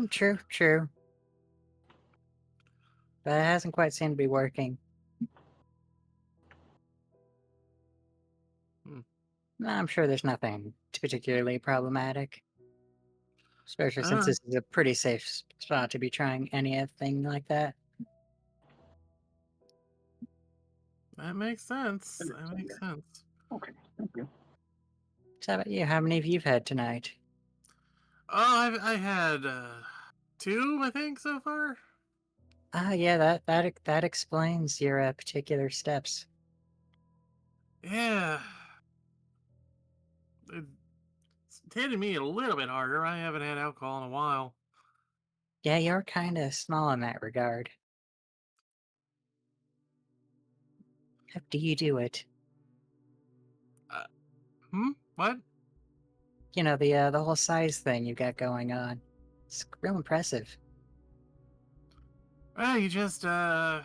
True. But it hasn't quite seemed to be working. Hmm. I'm sure there's nothing particularly problematic. Especially since Alright, this is a pretty safe spot to be trying anything like that. that makes sense. That makes sense. Okay, thank you. So how about you? How many of you've had tonight? Oh, I had two, I think, so far. Ah, yeah, that explains your particular steps. Yeah, it's hitting me a little bit harder. I haven't had alcohol in a while. Yeah, you're kind of small in that regard. How do you do it? Uh, What? You know, the whole size thing you got going on. It's real impressive. Well, you just, you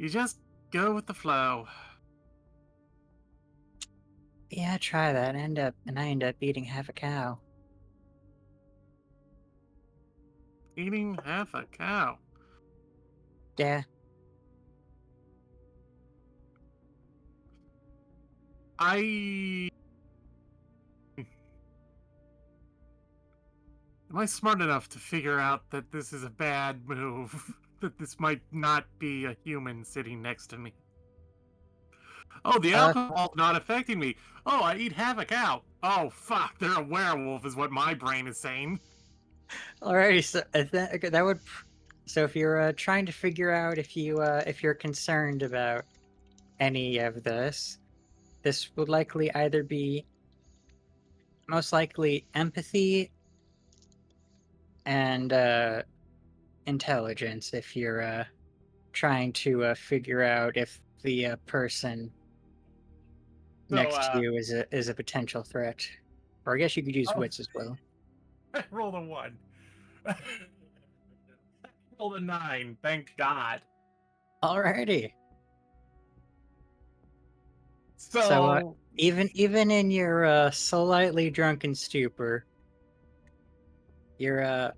just go with the flow. Yeah, try that. I end up eating half a cow. Eating half a cow. Yeah. I Am I smart enough to figure out that this is a bad move? That this might not be a human sitting next to me? Oh, the Uh, alcohol's not affecting me. Oh, I eat half a cow. Oh, fuck, they're a werewolf, is what my brain is saying. alrighty. So that would. So if you're trying to figure out if you're concerned about any of this would likely either be most likely empathy and intelligence if you're trying to figure out if the person So, next to you is a potential threat. Or I guess you could use oh, wits as well. I rolled a 1. Rolled a 9, thank God. Alrighty. So So, even in your slightly drunken stupor, you're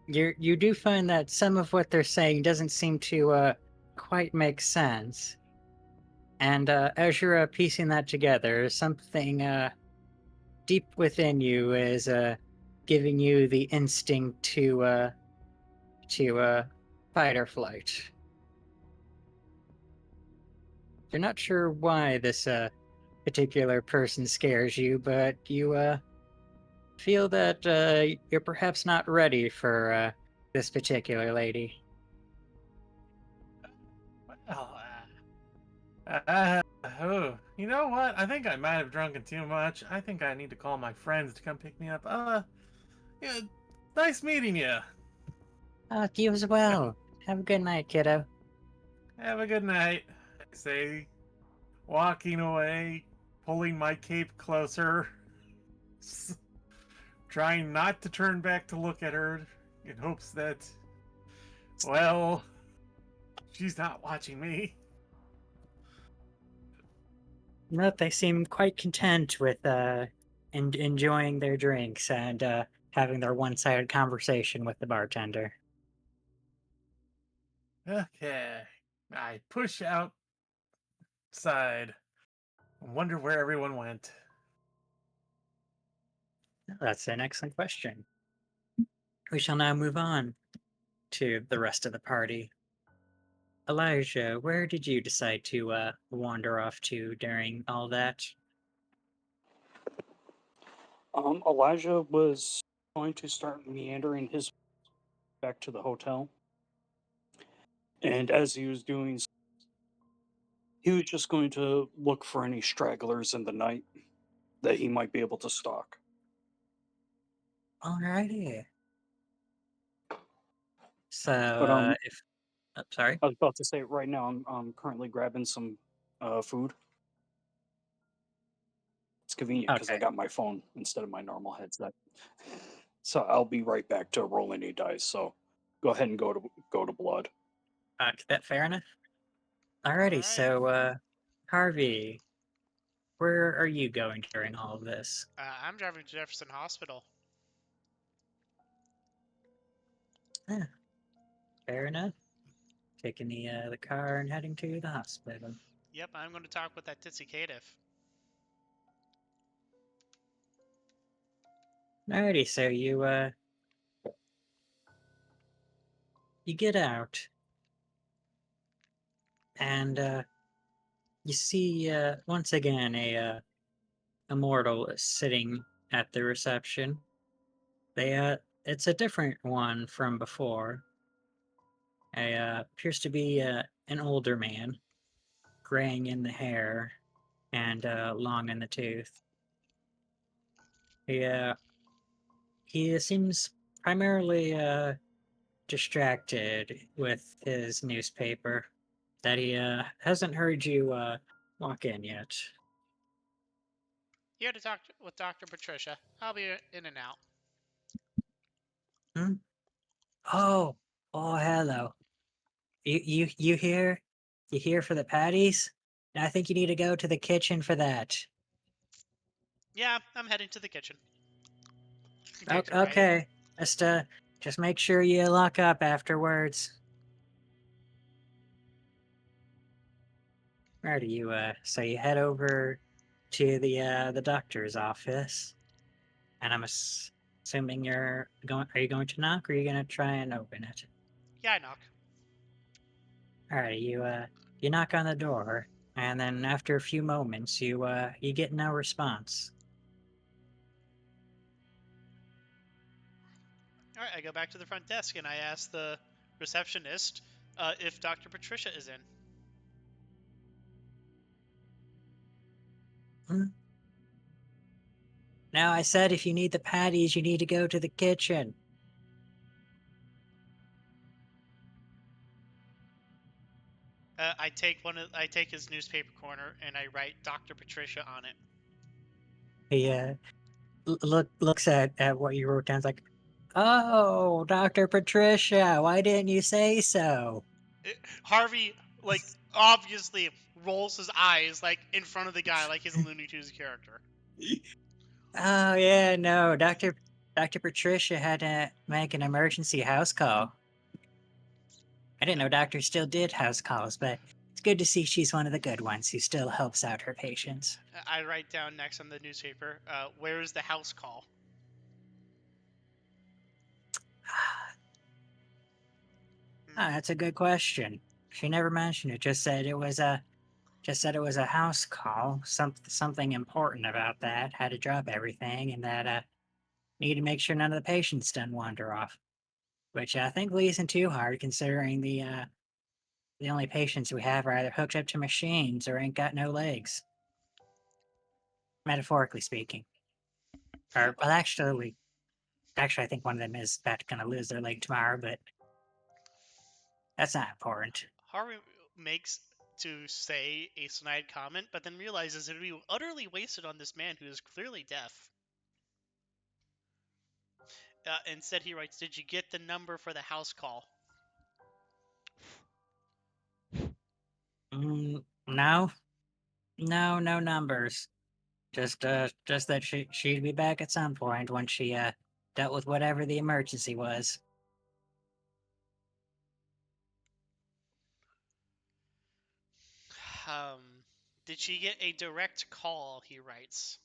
you do find that some of what they're saying doesn't seem to quite make sense. And as you're piecing that together, something deep within you is giving you the instinct to fight or flight. You're not sure why this particular person scares you, but you feel that you're perhaps not ready for this particular lady. Well, you know what? I think I might have drunken too much. I think I need to call my friends to come pick me up. Yeah, nice meeting you. You as well. Have a good night, kiddo. Have a good night. I say, walking away, pulling my cape closer, trying not to turn back to look at her in hopes that, well, she's not watching me. No, they seem quite content with enjoying their drinks and having their one-sided conversation with the bartender. Okay. I push outside. Wonder where everyone went. That's an excellent question. We shall now move on to the rest of the party. Elijah, where did you decide to wander off to during all that? Elijah was going to start meandering his back to the hotel, and as he was doing, he was just going to look for any stragglers in the night that he might be able to stalk. Alrighty. So, But if sorry. I was about to say right now I'm currently grabbing some food. It's convenient because I Okay. got my phone instead of my normal headset. So I'll be right back to rolling a dice. So go ahead and go to blood. That fair enough. All Alrighty. right. So, Harvey, where are you going during all of this? I'm driving to Jefferson Hospital. Yeah, fair enough. Taking the car and heading to the hospital. Yep, I'm going to talk with that Titsy Caitiff. Alrighty. So you get out and you see once again a mortal sitting at the reception. It's a different one from before. Appears to be an older man, graying in the hair and long in the tooth. He he seems primarily distracted with his newspaper that he hasn't heard you walk in yet. Here to talk with Dr. Patricia. I'll be in and out. Hmm? Oh, oh, hello. You here? You here for the patties? I think you need to go to the kitchen for that. Yeah, I'm heading to the kitchen. Take it right. Okay, just make sure you lock up afterwards. Alrighty, so you head over to the doctor's office, and assuming you're going. Are you going to knock, or are you going to try and open it? Yeah, I knock. Alright, you knock on the door, and then after a few moments, you get no response. All right, I go back to the front desk and I ask the receptionist if Dr. Patricia is in. Hmm? Now I said if you need the patties, you need to go to the kitchen. I take his newspaper corner and I write Dr. Patricia on it. He looks at what you wrote down. It's like, oh, Dr. Patricia, why didn't you say so? Harvey obviously rolls his eyes in front of the guy like he's a Looney Tunes character. Oh yeah, no, Dr. Patricia had to make an emergency house call. I didn't know doctors still did house calls, but it's good to see she's one of the good ones who still helps out her patients. I write down next on the newspaper, where is the house call? Ah, that's a good question. She never mentioned it. Just said it was a house call. Something important about that. Had to drop everything, and that need to make sure none of the patients didn't wander off. Which I think isn't too hard, considering the only patients we have are either hooked up to machines or ain't got no legs. Metaphorically speaking. Or well, actually, I think one of them is about to gonna lose their leg tomorrow, but that's not important. Harvey makes to say a snide comment, but then realizes it would be utterly wasted on this man who is clearly deaf. Instead, he writes, "Did you get the number for the house call?" No, no numbers. Just that she'd be back at some point when she dealt with whatever the emergency was. Um, did she get a direct call? He writes.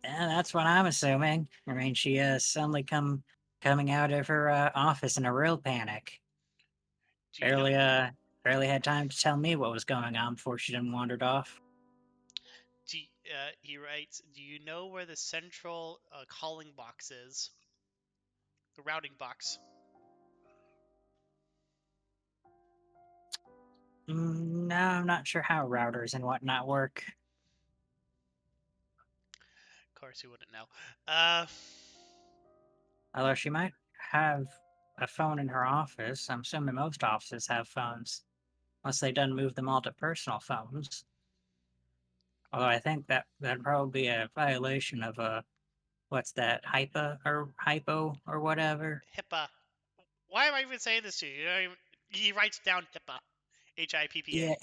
Yeah, that's what I'm assuming. I mean, she suddenly coming out of her office in a real panic. Do you know? Barely had time to tell me what was going on before she done wandered off. He writes, "Do you know where the central calling box is? The routing box." No, I'm not sure how routers and whatnot work. Of course, he wouldn't know. Uh, Although she might have a phone in her office. I'm assuming most offices have phones, unless they done move them all to personal phones. Although I think that'd probably be a violation of what's that, hypo or whatever. HIPAA. Why am I even saying this to you? He writes down HIPAA. HIPPA. Yeah,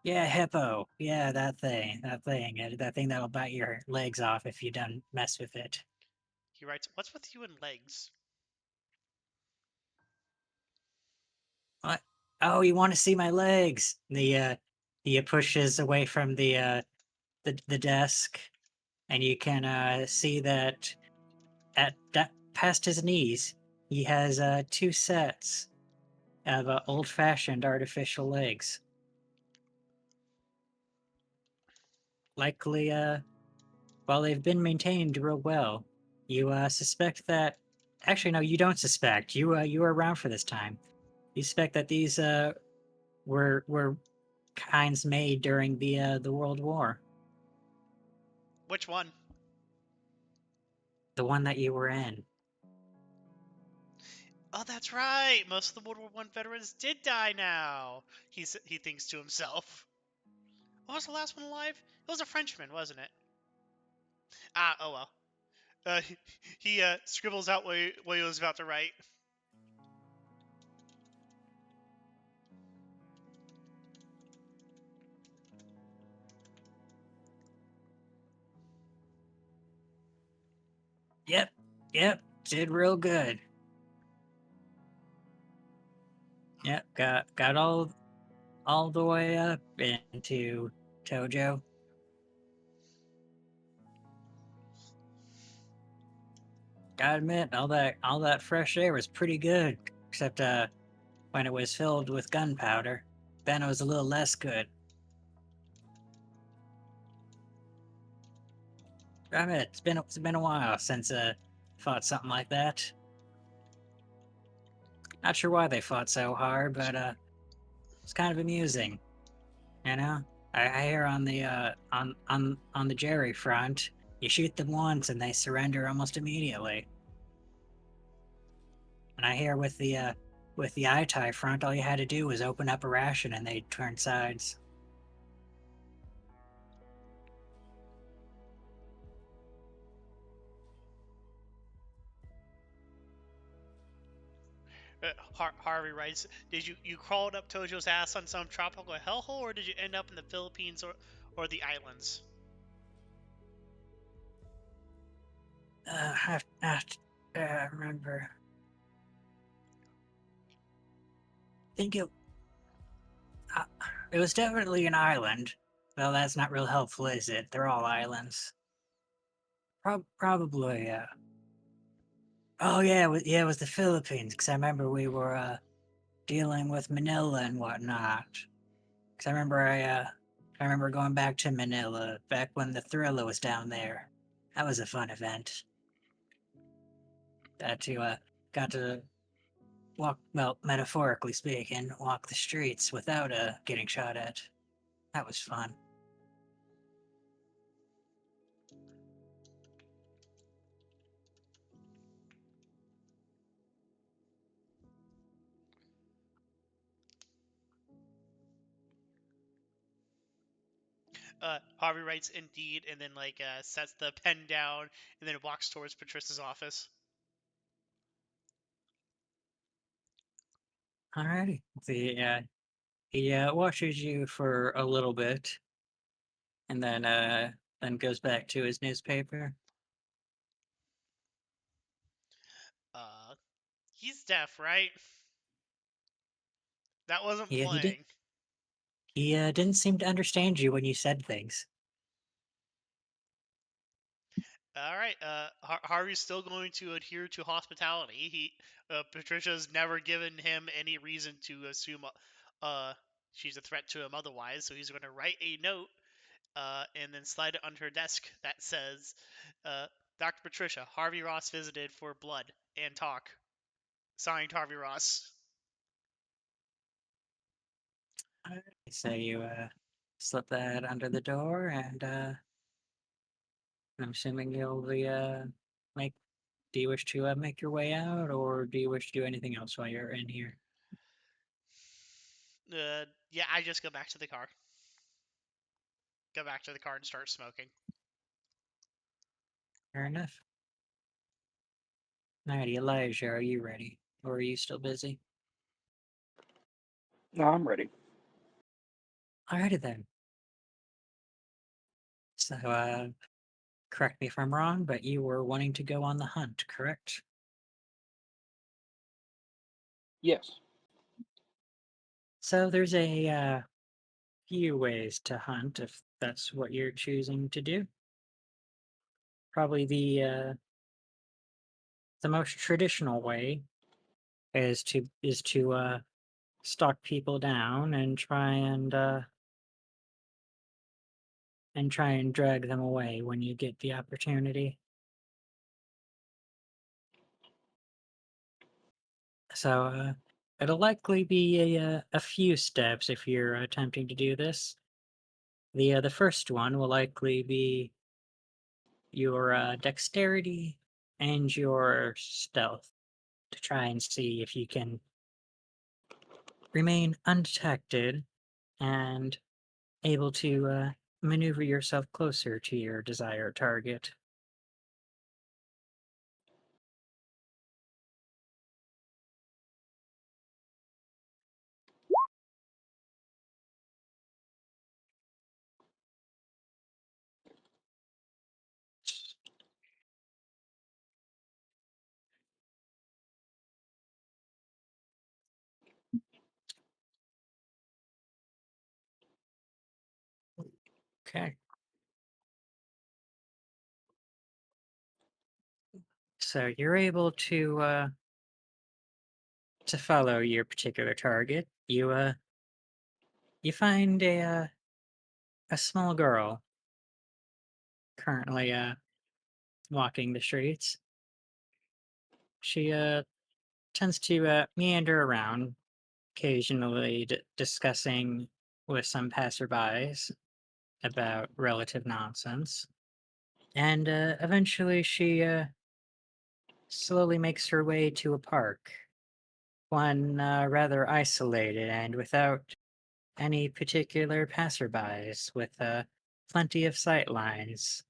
yeah, hippo. Yeah, that thing that'll bite your legs off if you don't mess with it. He writes, "What's with you and legs?" What? Oh, you want to see my legs? He pushes away from the desk, and you can see that past his knees, he has two sets of old-fashioned artificial legs. Likely, while they've been maintained real well, you suspect that. Actually, no, you don't suspect. You were around for this time. You suspect that these were kinds made during the World War, Which one? the one that you were in. Oh, that's right. Most of the World War I veterans did die now. He thinks to himself. What was the last one alive? It was a Frenchman, wasn't it? Ah, oh well. He scribbles out what he was about to write. Yep, yep, did real good. Yep, got all the way up into Tojo. Gotta admit, all that fresh air was pretty good, except when it was filled with gunpowder. Then it was a little less good. I mean, it's been a while since fought something like that. Not sure why they fought so hard, but it's kind of amusing. You know, I hear on the on the Jerry front, you shoot them once and they surrender almost immediately. And I hear with the Itai front, all you had to do was open up a ration and they'd turn sides. Harvey writes, "Did you crawled up Tojo's ass on some tropical hellhole, or did you end up in the Philippines or the islands?" Remember. I think uh, it was definitely an island. Well, that's not real helpful, is it? They're all islands. Probably. Oh yeah, it was the Philippines. Because I remember we were dealing with Manila and whatnot. Because I remember going back to Manila back when the Thriller was down there. That was a fun event. Got to walk, well, metaphorically speaking, walk the streets without getting shot at. That was fun. Harvey writes indeed, and then sets the pen down, and then walks towards Patricia's office. Alrighty. He watches you for a little bit, and then goes back to his newspaper. Uh, he's deaf, right? That wasn't Yeah, playing. he didn't seem to understand you when you said things. All right. Harvey's still going to adhere to hospitality. Patricia's never given him any reason to assume, she's a threat to him otherwise. So he's going to write a note, and then slide it under her desk that says, uh, "Dr. Patricia, Harvey Ross visited for blood and talk. Signed, Harvey Ross." So you slip that under the door, and I'm assuming you'll be make. Do you wish to make your way out, or do you wish to do anything else while you're in here? Yeah, I just go back to the car. Go back to the car and start smoking. Fair enough. Alrighty, Elijah, are you ready, or are you still busy? No, I'm ready. Alrighty then. So, correct me if I'm wrong, but you were wanting to go on the hunt, correct? Yes. So there's a few ways to hunt if that's what you're choosing to do. Probably the most traditional way is to stalk people down and try and drag them away when you get the opportunity. So it'll likely be a few steps if you're attempting to do this. The first one will likely be your dexterity and your stealth to try and see if you can remain undetected and able to maneuver yourself closer to your desired target. Okay. So you're able to follow your particular target. You find a small girl currently walking the streets. She tends to meander around, occasionally discussing with some passerbys about relative nonsense. And eventually she slowly makes her way to a park, one rather isolated and without any particular passerbys, with plenty of sight lines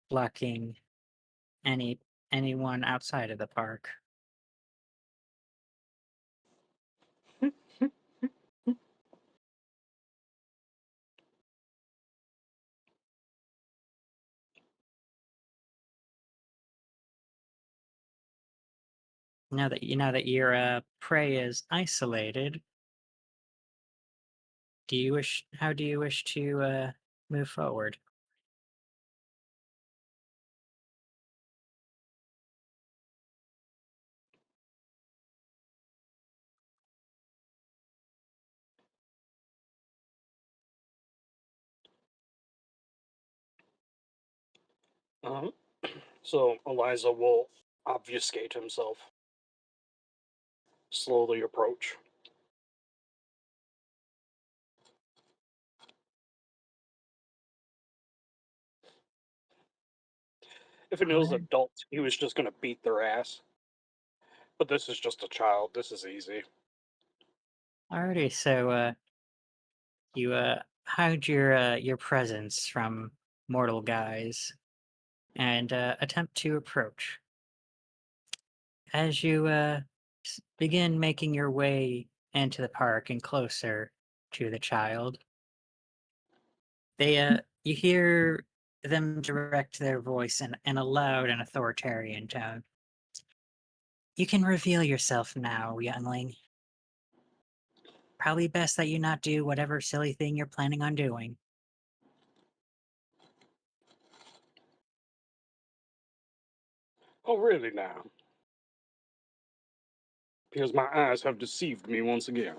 blocking any anyone outside of the park. Now that your prey is isolated, how do you wish to move forward? Uh-huh. So Eliza will obfuscate himself, slowly approach. If it was Alright. adults, he was just gonna beat their ass. But this is just a child. This is easy. Alrighty, so you hide your presence from mortal guys and attempt to approach. As you begin making your way into the park and closer to the child, you hear them direct their voice in a loud and authoritarian tone. You can reveal yourself now, youngling. Probably best that you not do whatever silly thing you're planning on doing. Oh, really now? Because my eyes have deceived me once again.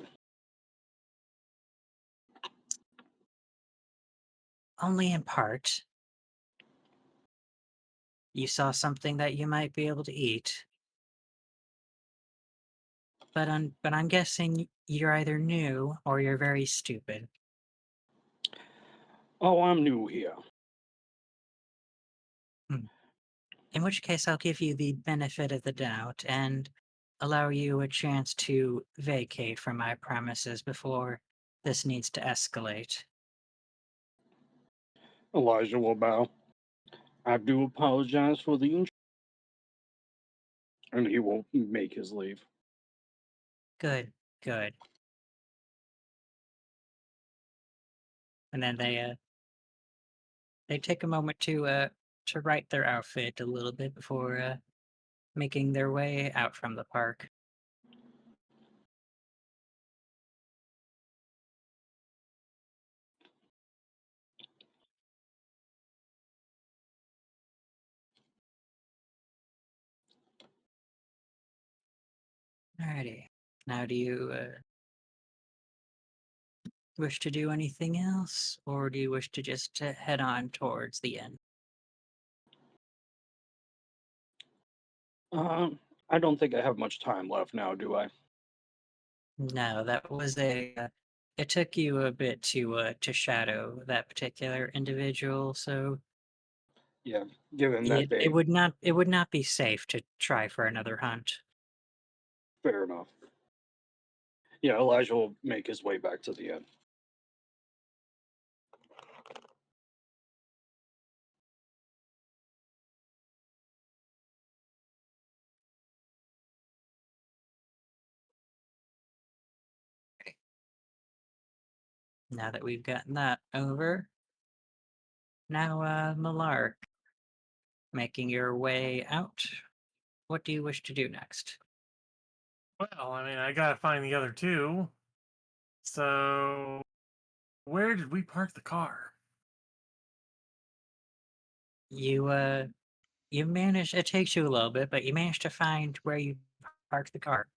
Only in part. You saw something that you might be able to eat. But I'm guessing you're either new or you're very stupid. Oh, I'm new here. Hmm. In which case, I'll give you the benefit of the doubt and allow you a chance to vacate from my premises before this needs to escalate. Elijah will bow. I do apologize for the intrusion. And he will make his leave. Good, good. And then they take a moment to right their outfit a little bit before making their way out from the park. Alrighty. Now, do you wish to do anything else, or do you wish to just head on towards the end? Um, I don't think I have much time left now, do I? No, that was it took you a bit to shadow that particular individual, so Yeah, given that they. it would not be safe to try for another hunt. Fair enough. Yeah, Elijah will make his way back to the end. Now that we've gotten that over, now Millarc, making your way out. What do you wish to do next? Well, I mean, I gotta find the other two. So, where did we park the car? You manage. It takes you a little bit, but you manage to find where you parked the car.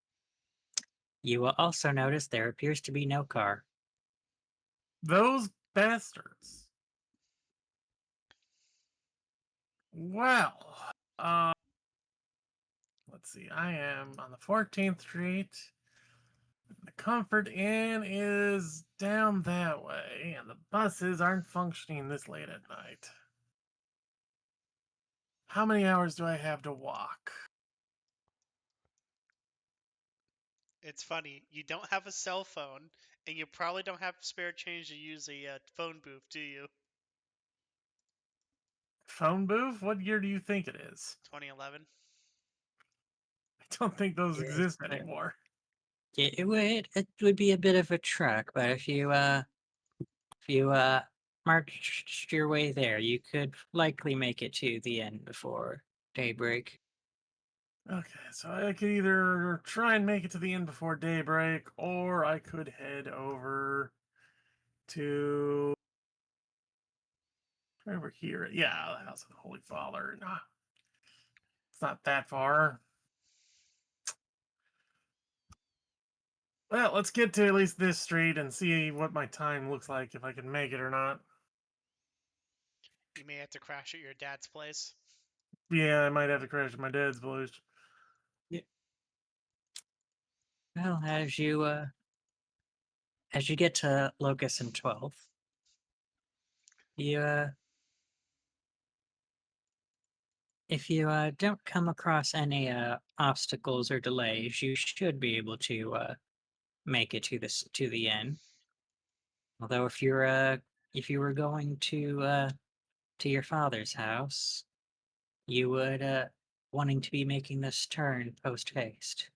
You will also notice there appears to be no car. Those bastards. Well, let's see. I am on the 14th Street. The Comfort Inn is down that way, and the buses aren't functioning this late at night. How many hours do I have to walk? It's funny. You don't have a cell phone, and you probably don't have spare change to use a phone booth, do you? Phone booth? What year do you think it is? 2011. I don't think those Yes, exist anymore. it would be a bit of a trek, but if you marched your way there, you could likely make it to the end before daybreak. Okay, so I could either try and make it to the inn before daybreak, or I could head over to over here. Yeah, the House of the Holy Father. Nah, it's not that far. Well, let's get to at least this street and see what my time looks like, if I can make it or not. You may have to crash at your dad's place. Yeah, I might have to crash at my dad's place. Well, as you get to Locust and 12th, you if you don't come across any obstacles or delays, you should be able to make it to the inn. Although if you were going to your father's house, you would wanting to be making this turn post haste.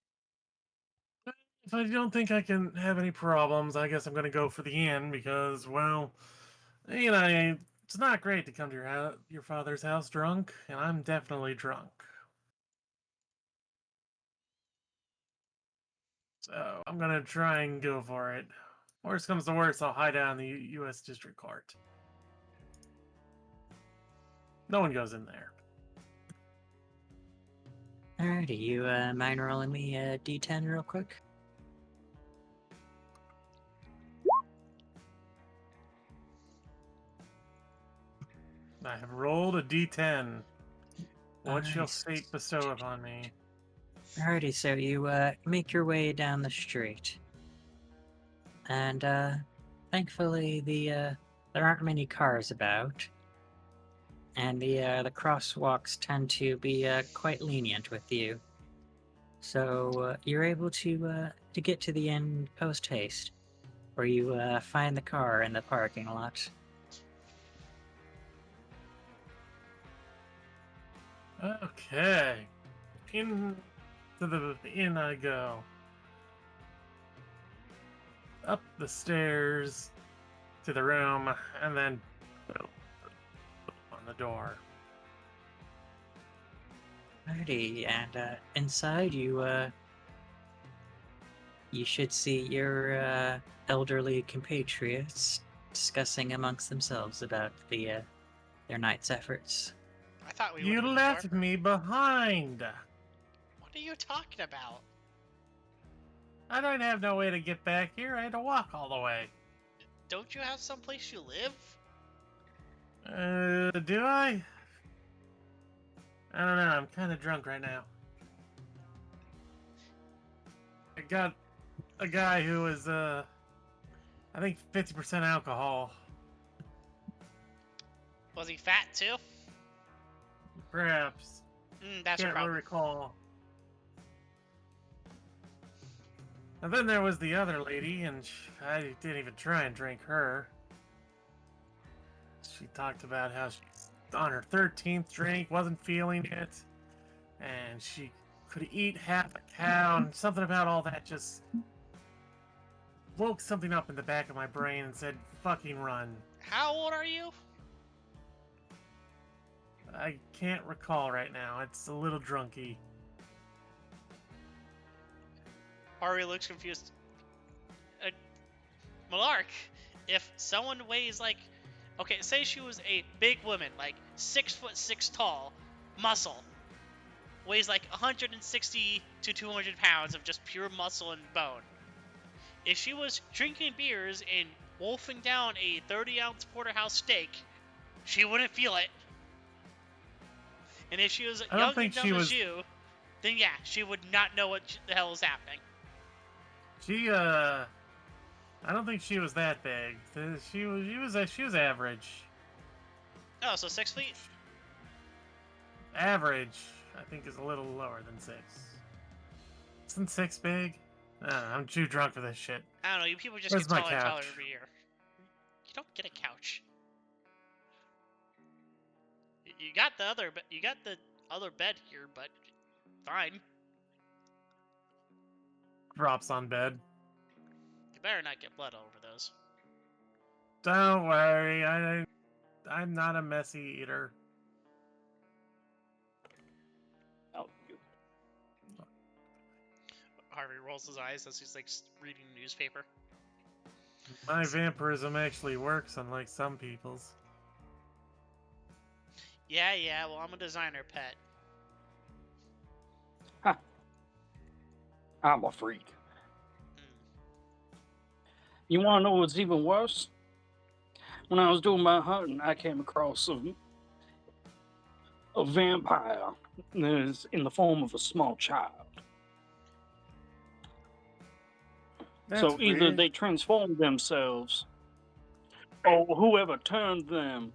If I don't think I can have any problems, I guess I'm going to go for the inn because, well, it's not great to come to your father's house drunk, and I'm definitely drunk. So I'm going to try and go for it. Worst comes to worst, I'll hide out in the U.S. District Court. No one goes in there. Alrighty, you mind rolling me a d10 real quick? I have rolled a d10. What shall Alright. fate bestow upon me? Alrighty, so you make your way down the street, and thankfully there aren't many cars about, and the crosswalks tend to be quite lenient with you. So you're able to get to the end post haste, where you find the car in the parking lot. Okay. Into the inn I go. Up the stairs to the room, and then on the door. Alrighty, and inside you should see your elderly compatriots discussing amongst themselves about their night's efforts. I thought we You went in the left door. me behind. What are you talking about? I don't have no way to get back here. I had to walk all the way. Don't you have someplace you live? Do I? I don't know. I'm kind of drunk right now. I got a guy who is, I think 50% alcohol. Was he fat too? Perhaps. That's a Can't really problem. recall. And then there was the other lady, and I didn't even try and drink her. She talked about how she's on her 13th drink, wasn't feeling it, and she could eat half a cow, and something about all that just woke something up in the back of my brain and said, fucking run. How old are you? I can't recall right now. It's a little drunky. Harvey looks confused. Millarc, if someone weighs like, okay, say she was a big woman, like 6'6" tall, muscle, weighs like 160 to 200 pounds of just pure muscle and bone. If she was drinking beers and wolfing down a 30-ounce porterhouse steak, she wouldn't feel it. And if she was young and dumb as you, then yeah, she would not know what the hell is happening. I don't think she was that big. She was average. Oh, so 6 feet? Average, I think, is a little lower than 6. Isn't 6 big? I'm too drunk for this shit. I don't know, you people just Where's get my taller and taller couch? every year. You don't get a couch. You got the other bed here, but fine. Drops on bed. You better not get blood all over those. Don't worry, I'm not a messy eater. Oh, you. Harvey rolls his eyes as he's like reading newspaper. My vampirism actually works, unlike some people's. Yeah. Well, I'm a designer, pet. I'm a freak. Mm. You want to know what's even worse? When I was doing my hunting, I came across a vampire that is in the form of a small child. That's So either weird. they transform themselves, or whoever turned them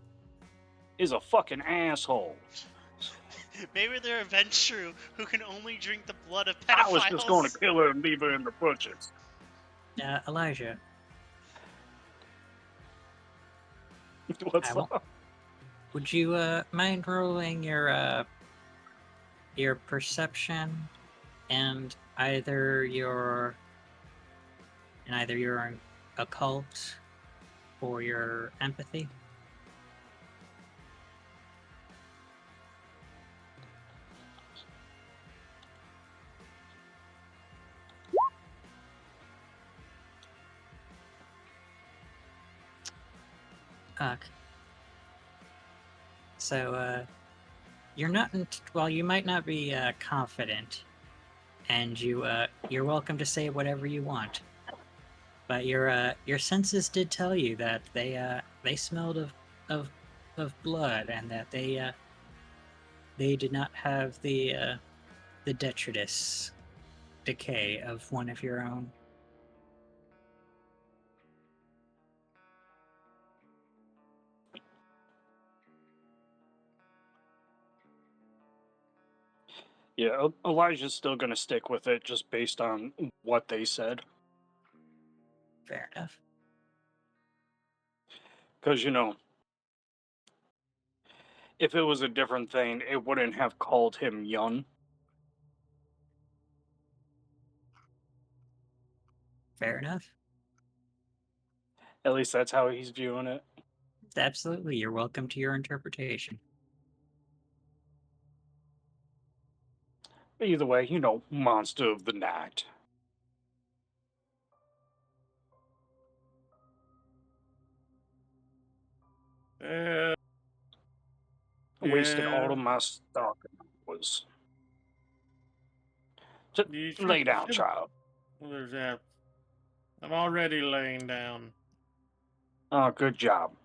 is a fucking asshole. Maybe they're a Ventrue who can only drink the blood of I was just going to pedophiles. kill her and leave her in the bushes. Elijah, What's I won't- up? would you mind rolling your perception and either your occult or your empathy? Okay. So, you're not. Well, you might not be confident, and you're welcome to say whatever you want. But your senses did tell you that they smelled of blood, and that they did not have the detritus decay of one of your own. Yeah, Elijah's still going to stick with it just based on what they said. Fair enough. Because, if it was a different thing, it wouldn't have called him young. Fair enough. At least that's how he's viewing it. Absolutely, you're welcome to your interpretation. Either way, monster of the night. Wasted all Yeah. of my stock. Was just You lay down, should. child. There's that. I'm already laying down. Oh, good job.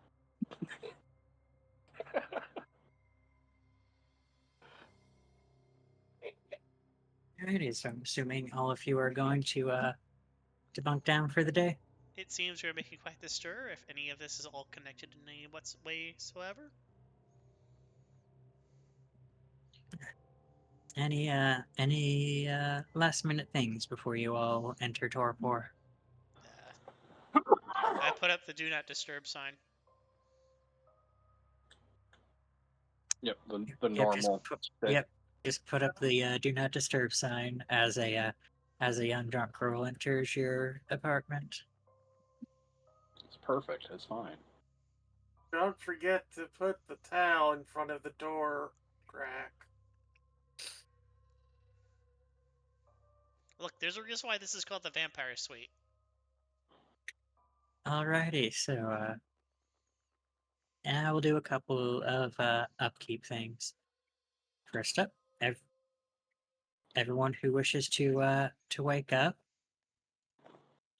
Alrighty, so I'm assuming all of you are going to bunk down for the day. It seems we're making quite the stir. If any of this is all connected in any whatsoever. Any last minute things before you all enter Torpor? I put up the do not disturb sign. Yep, the Yep, normal. yep, just put up the do not disturb sign as a young drunk girl enters your apartment. It's perfect. It's fine. Don't forget to put the towel in front of the door crack. Look, there's a reason why this is called the Vampire Suite. Alrighty, so and I will do a couple of upkeep things. First up, everyone who wishes to wake up,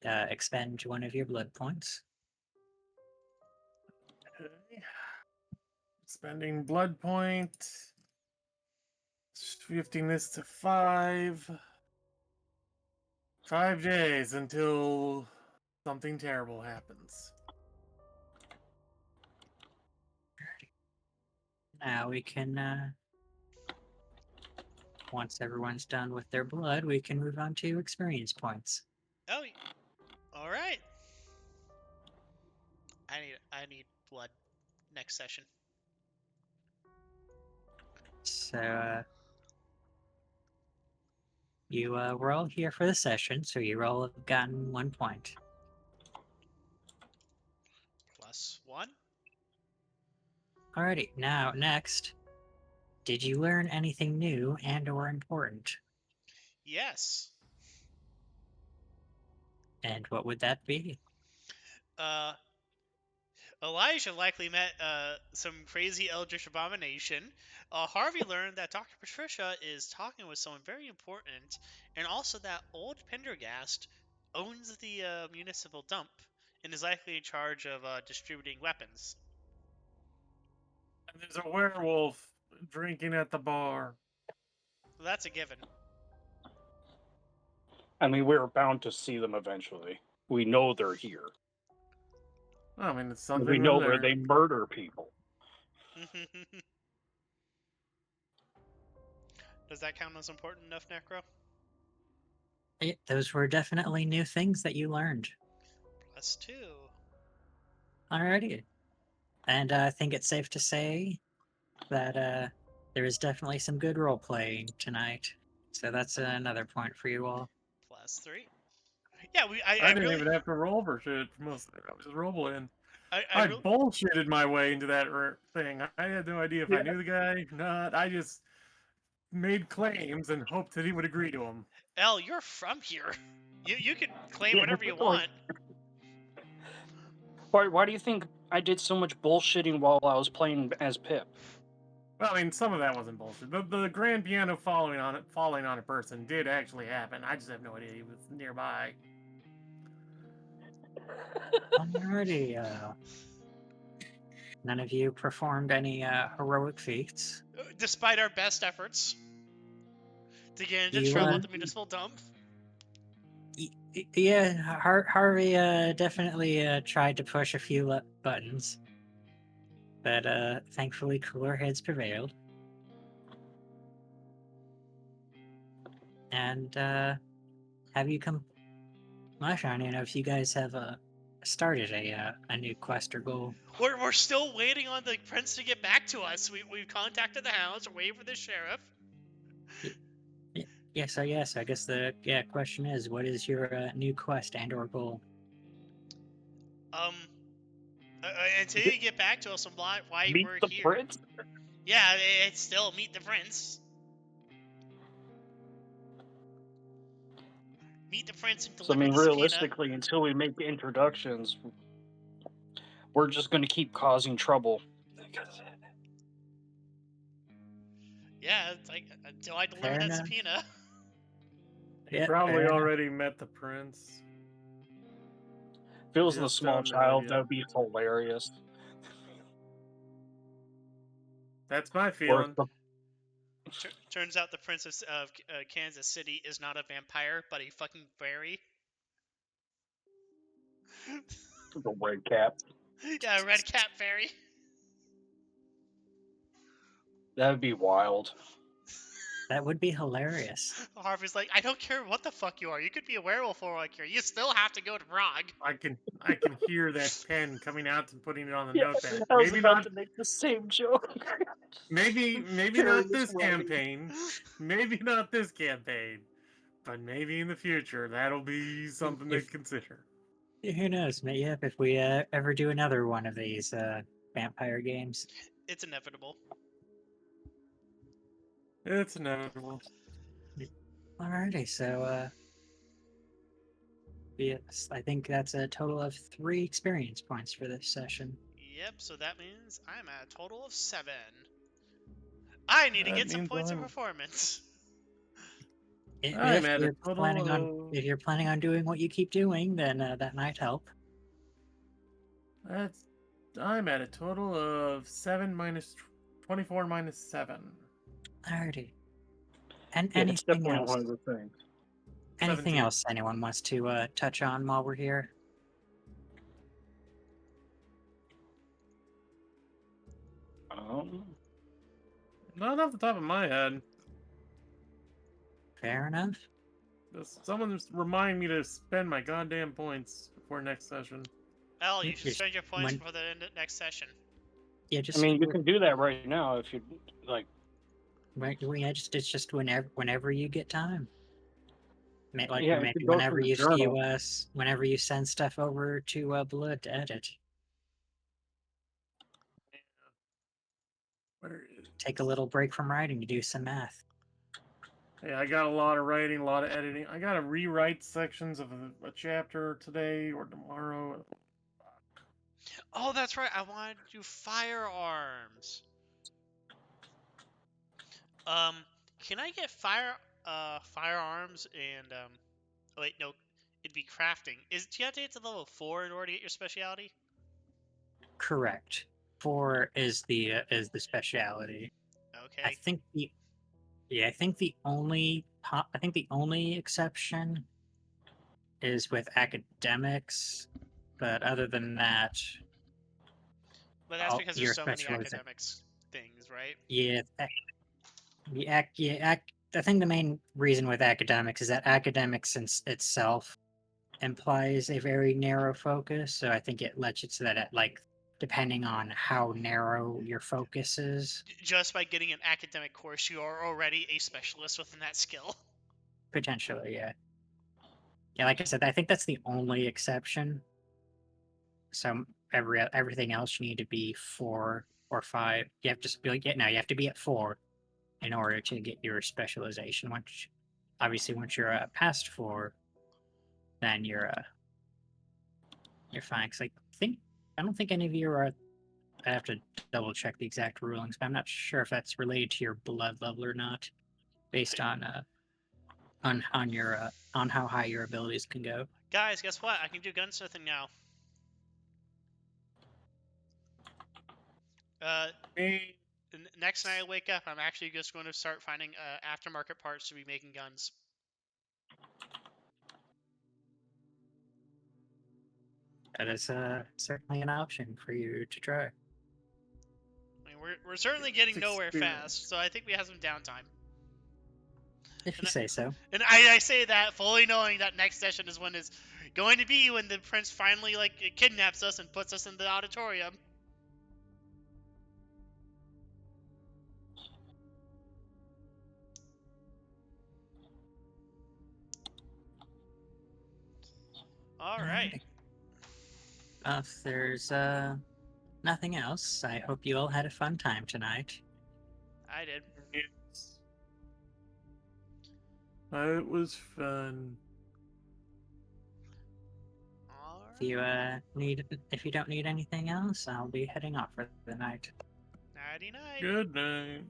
expend one of your blood points. Okay. Spending blood point. Shifting this to 5. 5 days until something terrible happens. Now we can, once everyone's done with their blood, we can move on to experience points. Oh, all right. I need blood next session. So, you were all here for the session, so you all have gotten 1 point. +1. Alrighty, now next, did you learn anything new and or important? Yes. And what would that be? Uh, Elijah likely met some crazy eldritch abomination. Harvey learned that Dr. Patricia is talking with someone very important, and also that old Pendergast owns the municipal dump and is likely in charge of distributing weapons. And there's a werewolf drinking at the bar. So that's a given. I mean, we're bound to see them eventually. We know they're here. I mean, it's We something know we where they learned. murder people. Does that count as important enough, Necro? Those were definitely new things that you learned. +2. Alrighty. And I think it's safe to say that there is definitely some good role playing tonight. So that's another point for you all. +3. Yeah, I I didn't really, even have to roll for shit for most of it. I was just rolling. I I really, bullshitted my way into that thing. I had no idea if I Yeah. knew the guy or not. I just made claims and hoped that he would agree to them. L, you're from here. You can claim Yeah, whatever you like, want. why do you think I did so much bullshitting while I was playing as Pip? Well, I mean, some of that wasn't bullshit. The grand piano falling on a person did actually happen. I just have no idea he was nearby. Alrighty. None of you performed any heroic feats. Despite our best efforts to get into You, trouble at the municipal dump. Yeah, Harvey definitely tried to push a few buttons, but thankfully cooler heads prevailed. And have you come? Much, I don't know if you guys have started a new quest or goal. We're still waiting on the prince to get back to us. We've contacted the house. We're waiting for the sheriff. Yes, I guess the question is, what is your new quest and or goal? Um, until you get back to us on why Meet we're the here. Prince? Yeah, it's still meet the prince. Meet the prince and So, I deliver mean, the subpoena. realistically, until we make introductions, we're just going to keep causing trouble. Yeah, it's like until I deliver Fair that enough. subpoena. Yeah, Probably fair enough. already met the prince. If it was the Just small don't know child, yet. that would be hilarious. That's my Or feeling. if the, Turns out the prince of Kansas City is not a vampire, but a fucking fairy. the red cap. Yeah, a red cap fairy. That would be wild. That would be hilarious. Harvey's like, I don't care what the fuck you are. You could be a werewolf for all I care. You still have to go to Prague. I can hear that pen coming out and putting it on the Yeah, notepad. I was Maybe about not. to make the same joke. Maybe Carry not this this writing. campaign. Maybe not this campaign. But maybe in the future that'll be something to If- consider. Who knows? Yep, if we ever do another one of these vampire games. It's inevitable. It's inevitable. Alrighty, so yes, I think that's a total of 3 experience points for this session. Yep, so that means I'm at a total of 7. I need to That get some means points of I'm- performance. I'm at a total of... If you're planning on doing what you keep doing, then that might help. I'm at a total of 7 minus 24 minus 7. Alrighty. And Yeah, it's anything definitely else? one of the things. Anything 17. else anyone wants to touch on while we're here? Not off the top of my head. Fair enough. Someone just remind me to spend my goddamn points before next session. L, you should Just spend your points when- for the next session. Yeah, just I mean, you can do that right now if you like. it's just whenever you get time. Like Yeah, if maybe you go whenever through the you journal. whenever you send stuff over to Blood to edit. Where is... Take a little break from writing to do some math. Yeah, I got a lot of writing, a lot of editing. I gotta rewrite sections of a chapter today or tomorrow. Oh, that's right. I wanted to do firearms. Um, can I get firearms and Oh wait, no, it'd be crafting. Do you have to get to level 4 in order to get your specialty? Correct. 4 is the speciality. I Okay. think the Yeah, I think the only exception is with academics, but other than that, But that's all because there's your so many specialization. academics things, right? Yeah, I think the main reason with academics is that academics itself implies a very narrow focus. So I think it lets you so that like depending on how narrow your focus is, Just by getting an academic course, you are already a specialist within that skill. potentially, yeah. Yeah, like I said, I think that's the only exception. So everything else you need to be 4 or 5. You have to be like, yeah, no, you have to be at 4 in order to get your specialization. Once you're past 4, then you're fine. Cause I don't think any of you are. I have to double check the exact rulings, but I'm not sure if that's related to your blood level or not, based on your on how high your abilities can go. Guys, guess what? I can do gunsmithing now. Uh, Hey, Next night I wake up, I'm actually just going to start finding aftermarket parts to be making guns. That is certainly an option for you to try I mean, we're certainly getting nowhere experience. fast, so I think we have some downtime. if you And say so. I say that fully knowing that next session is when it's going to be when the prince finally like kidnaps us and puts us in the auditorium. All right. Alrighty. If there's nothing else, I hope you all had a fun time tonight. I did. Yes. It was fun. All If you right. if you don't need anything else, I'll be heading off for the night. Nighty night. Good night.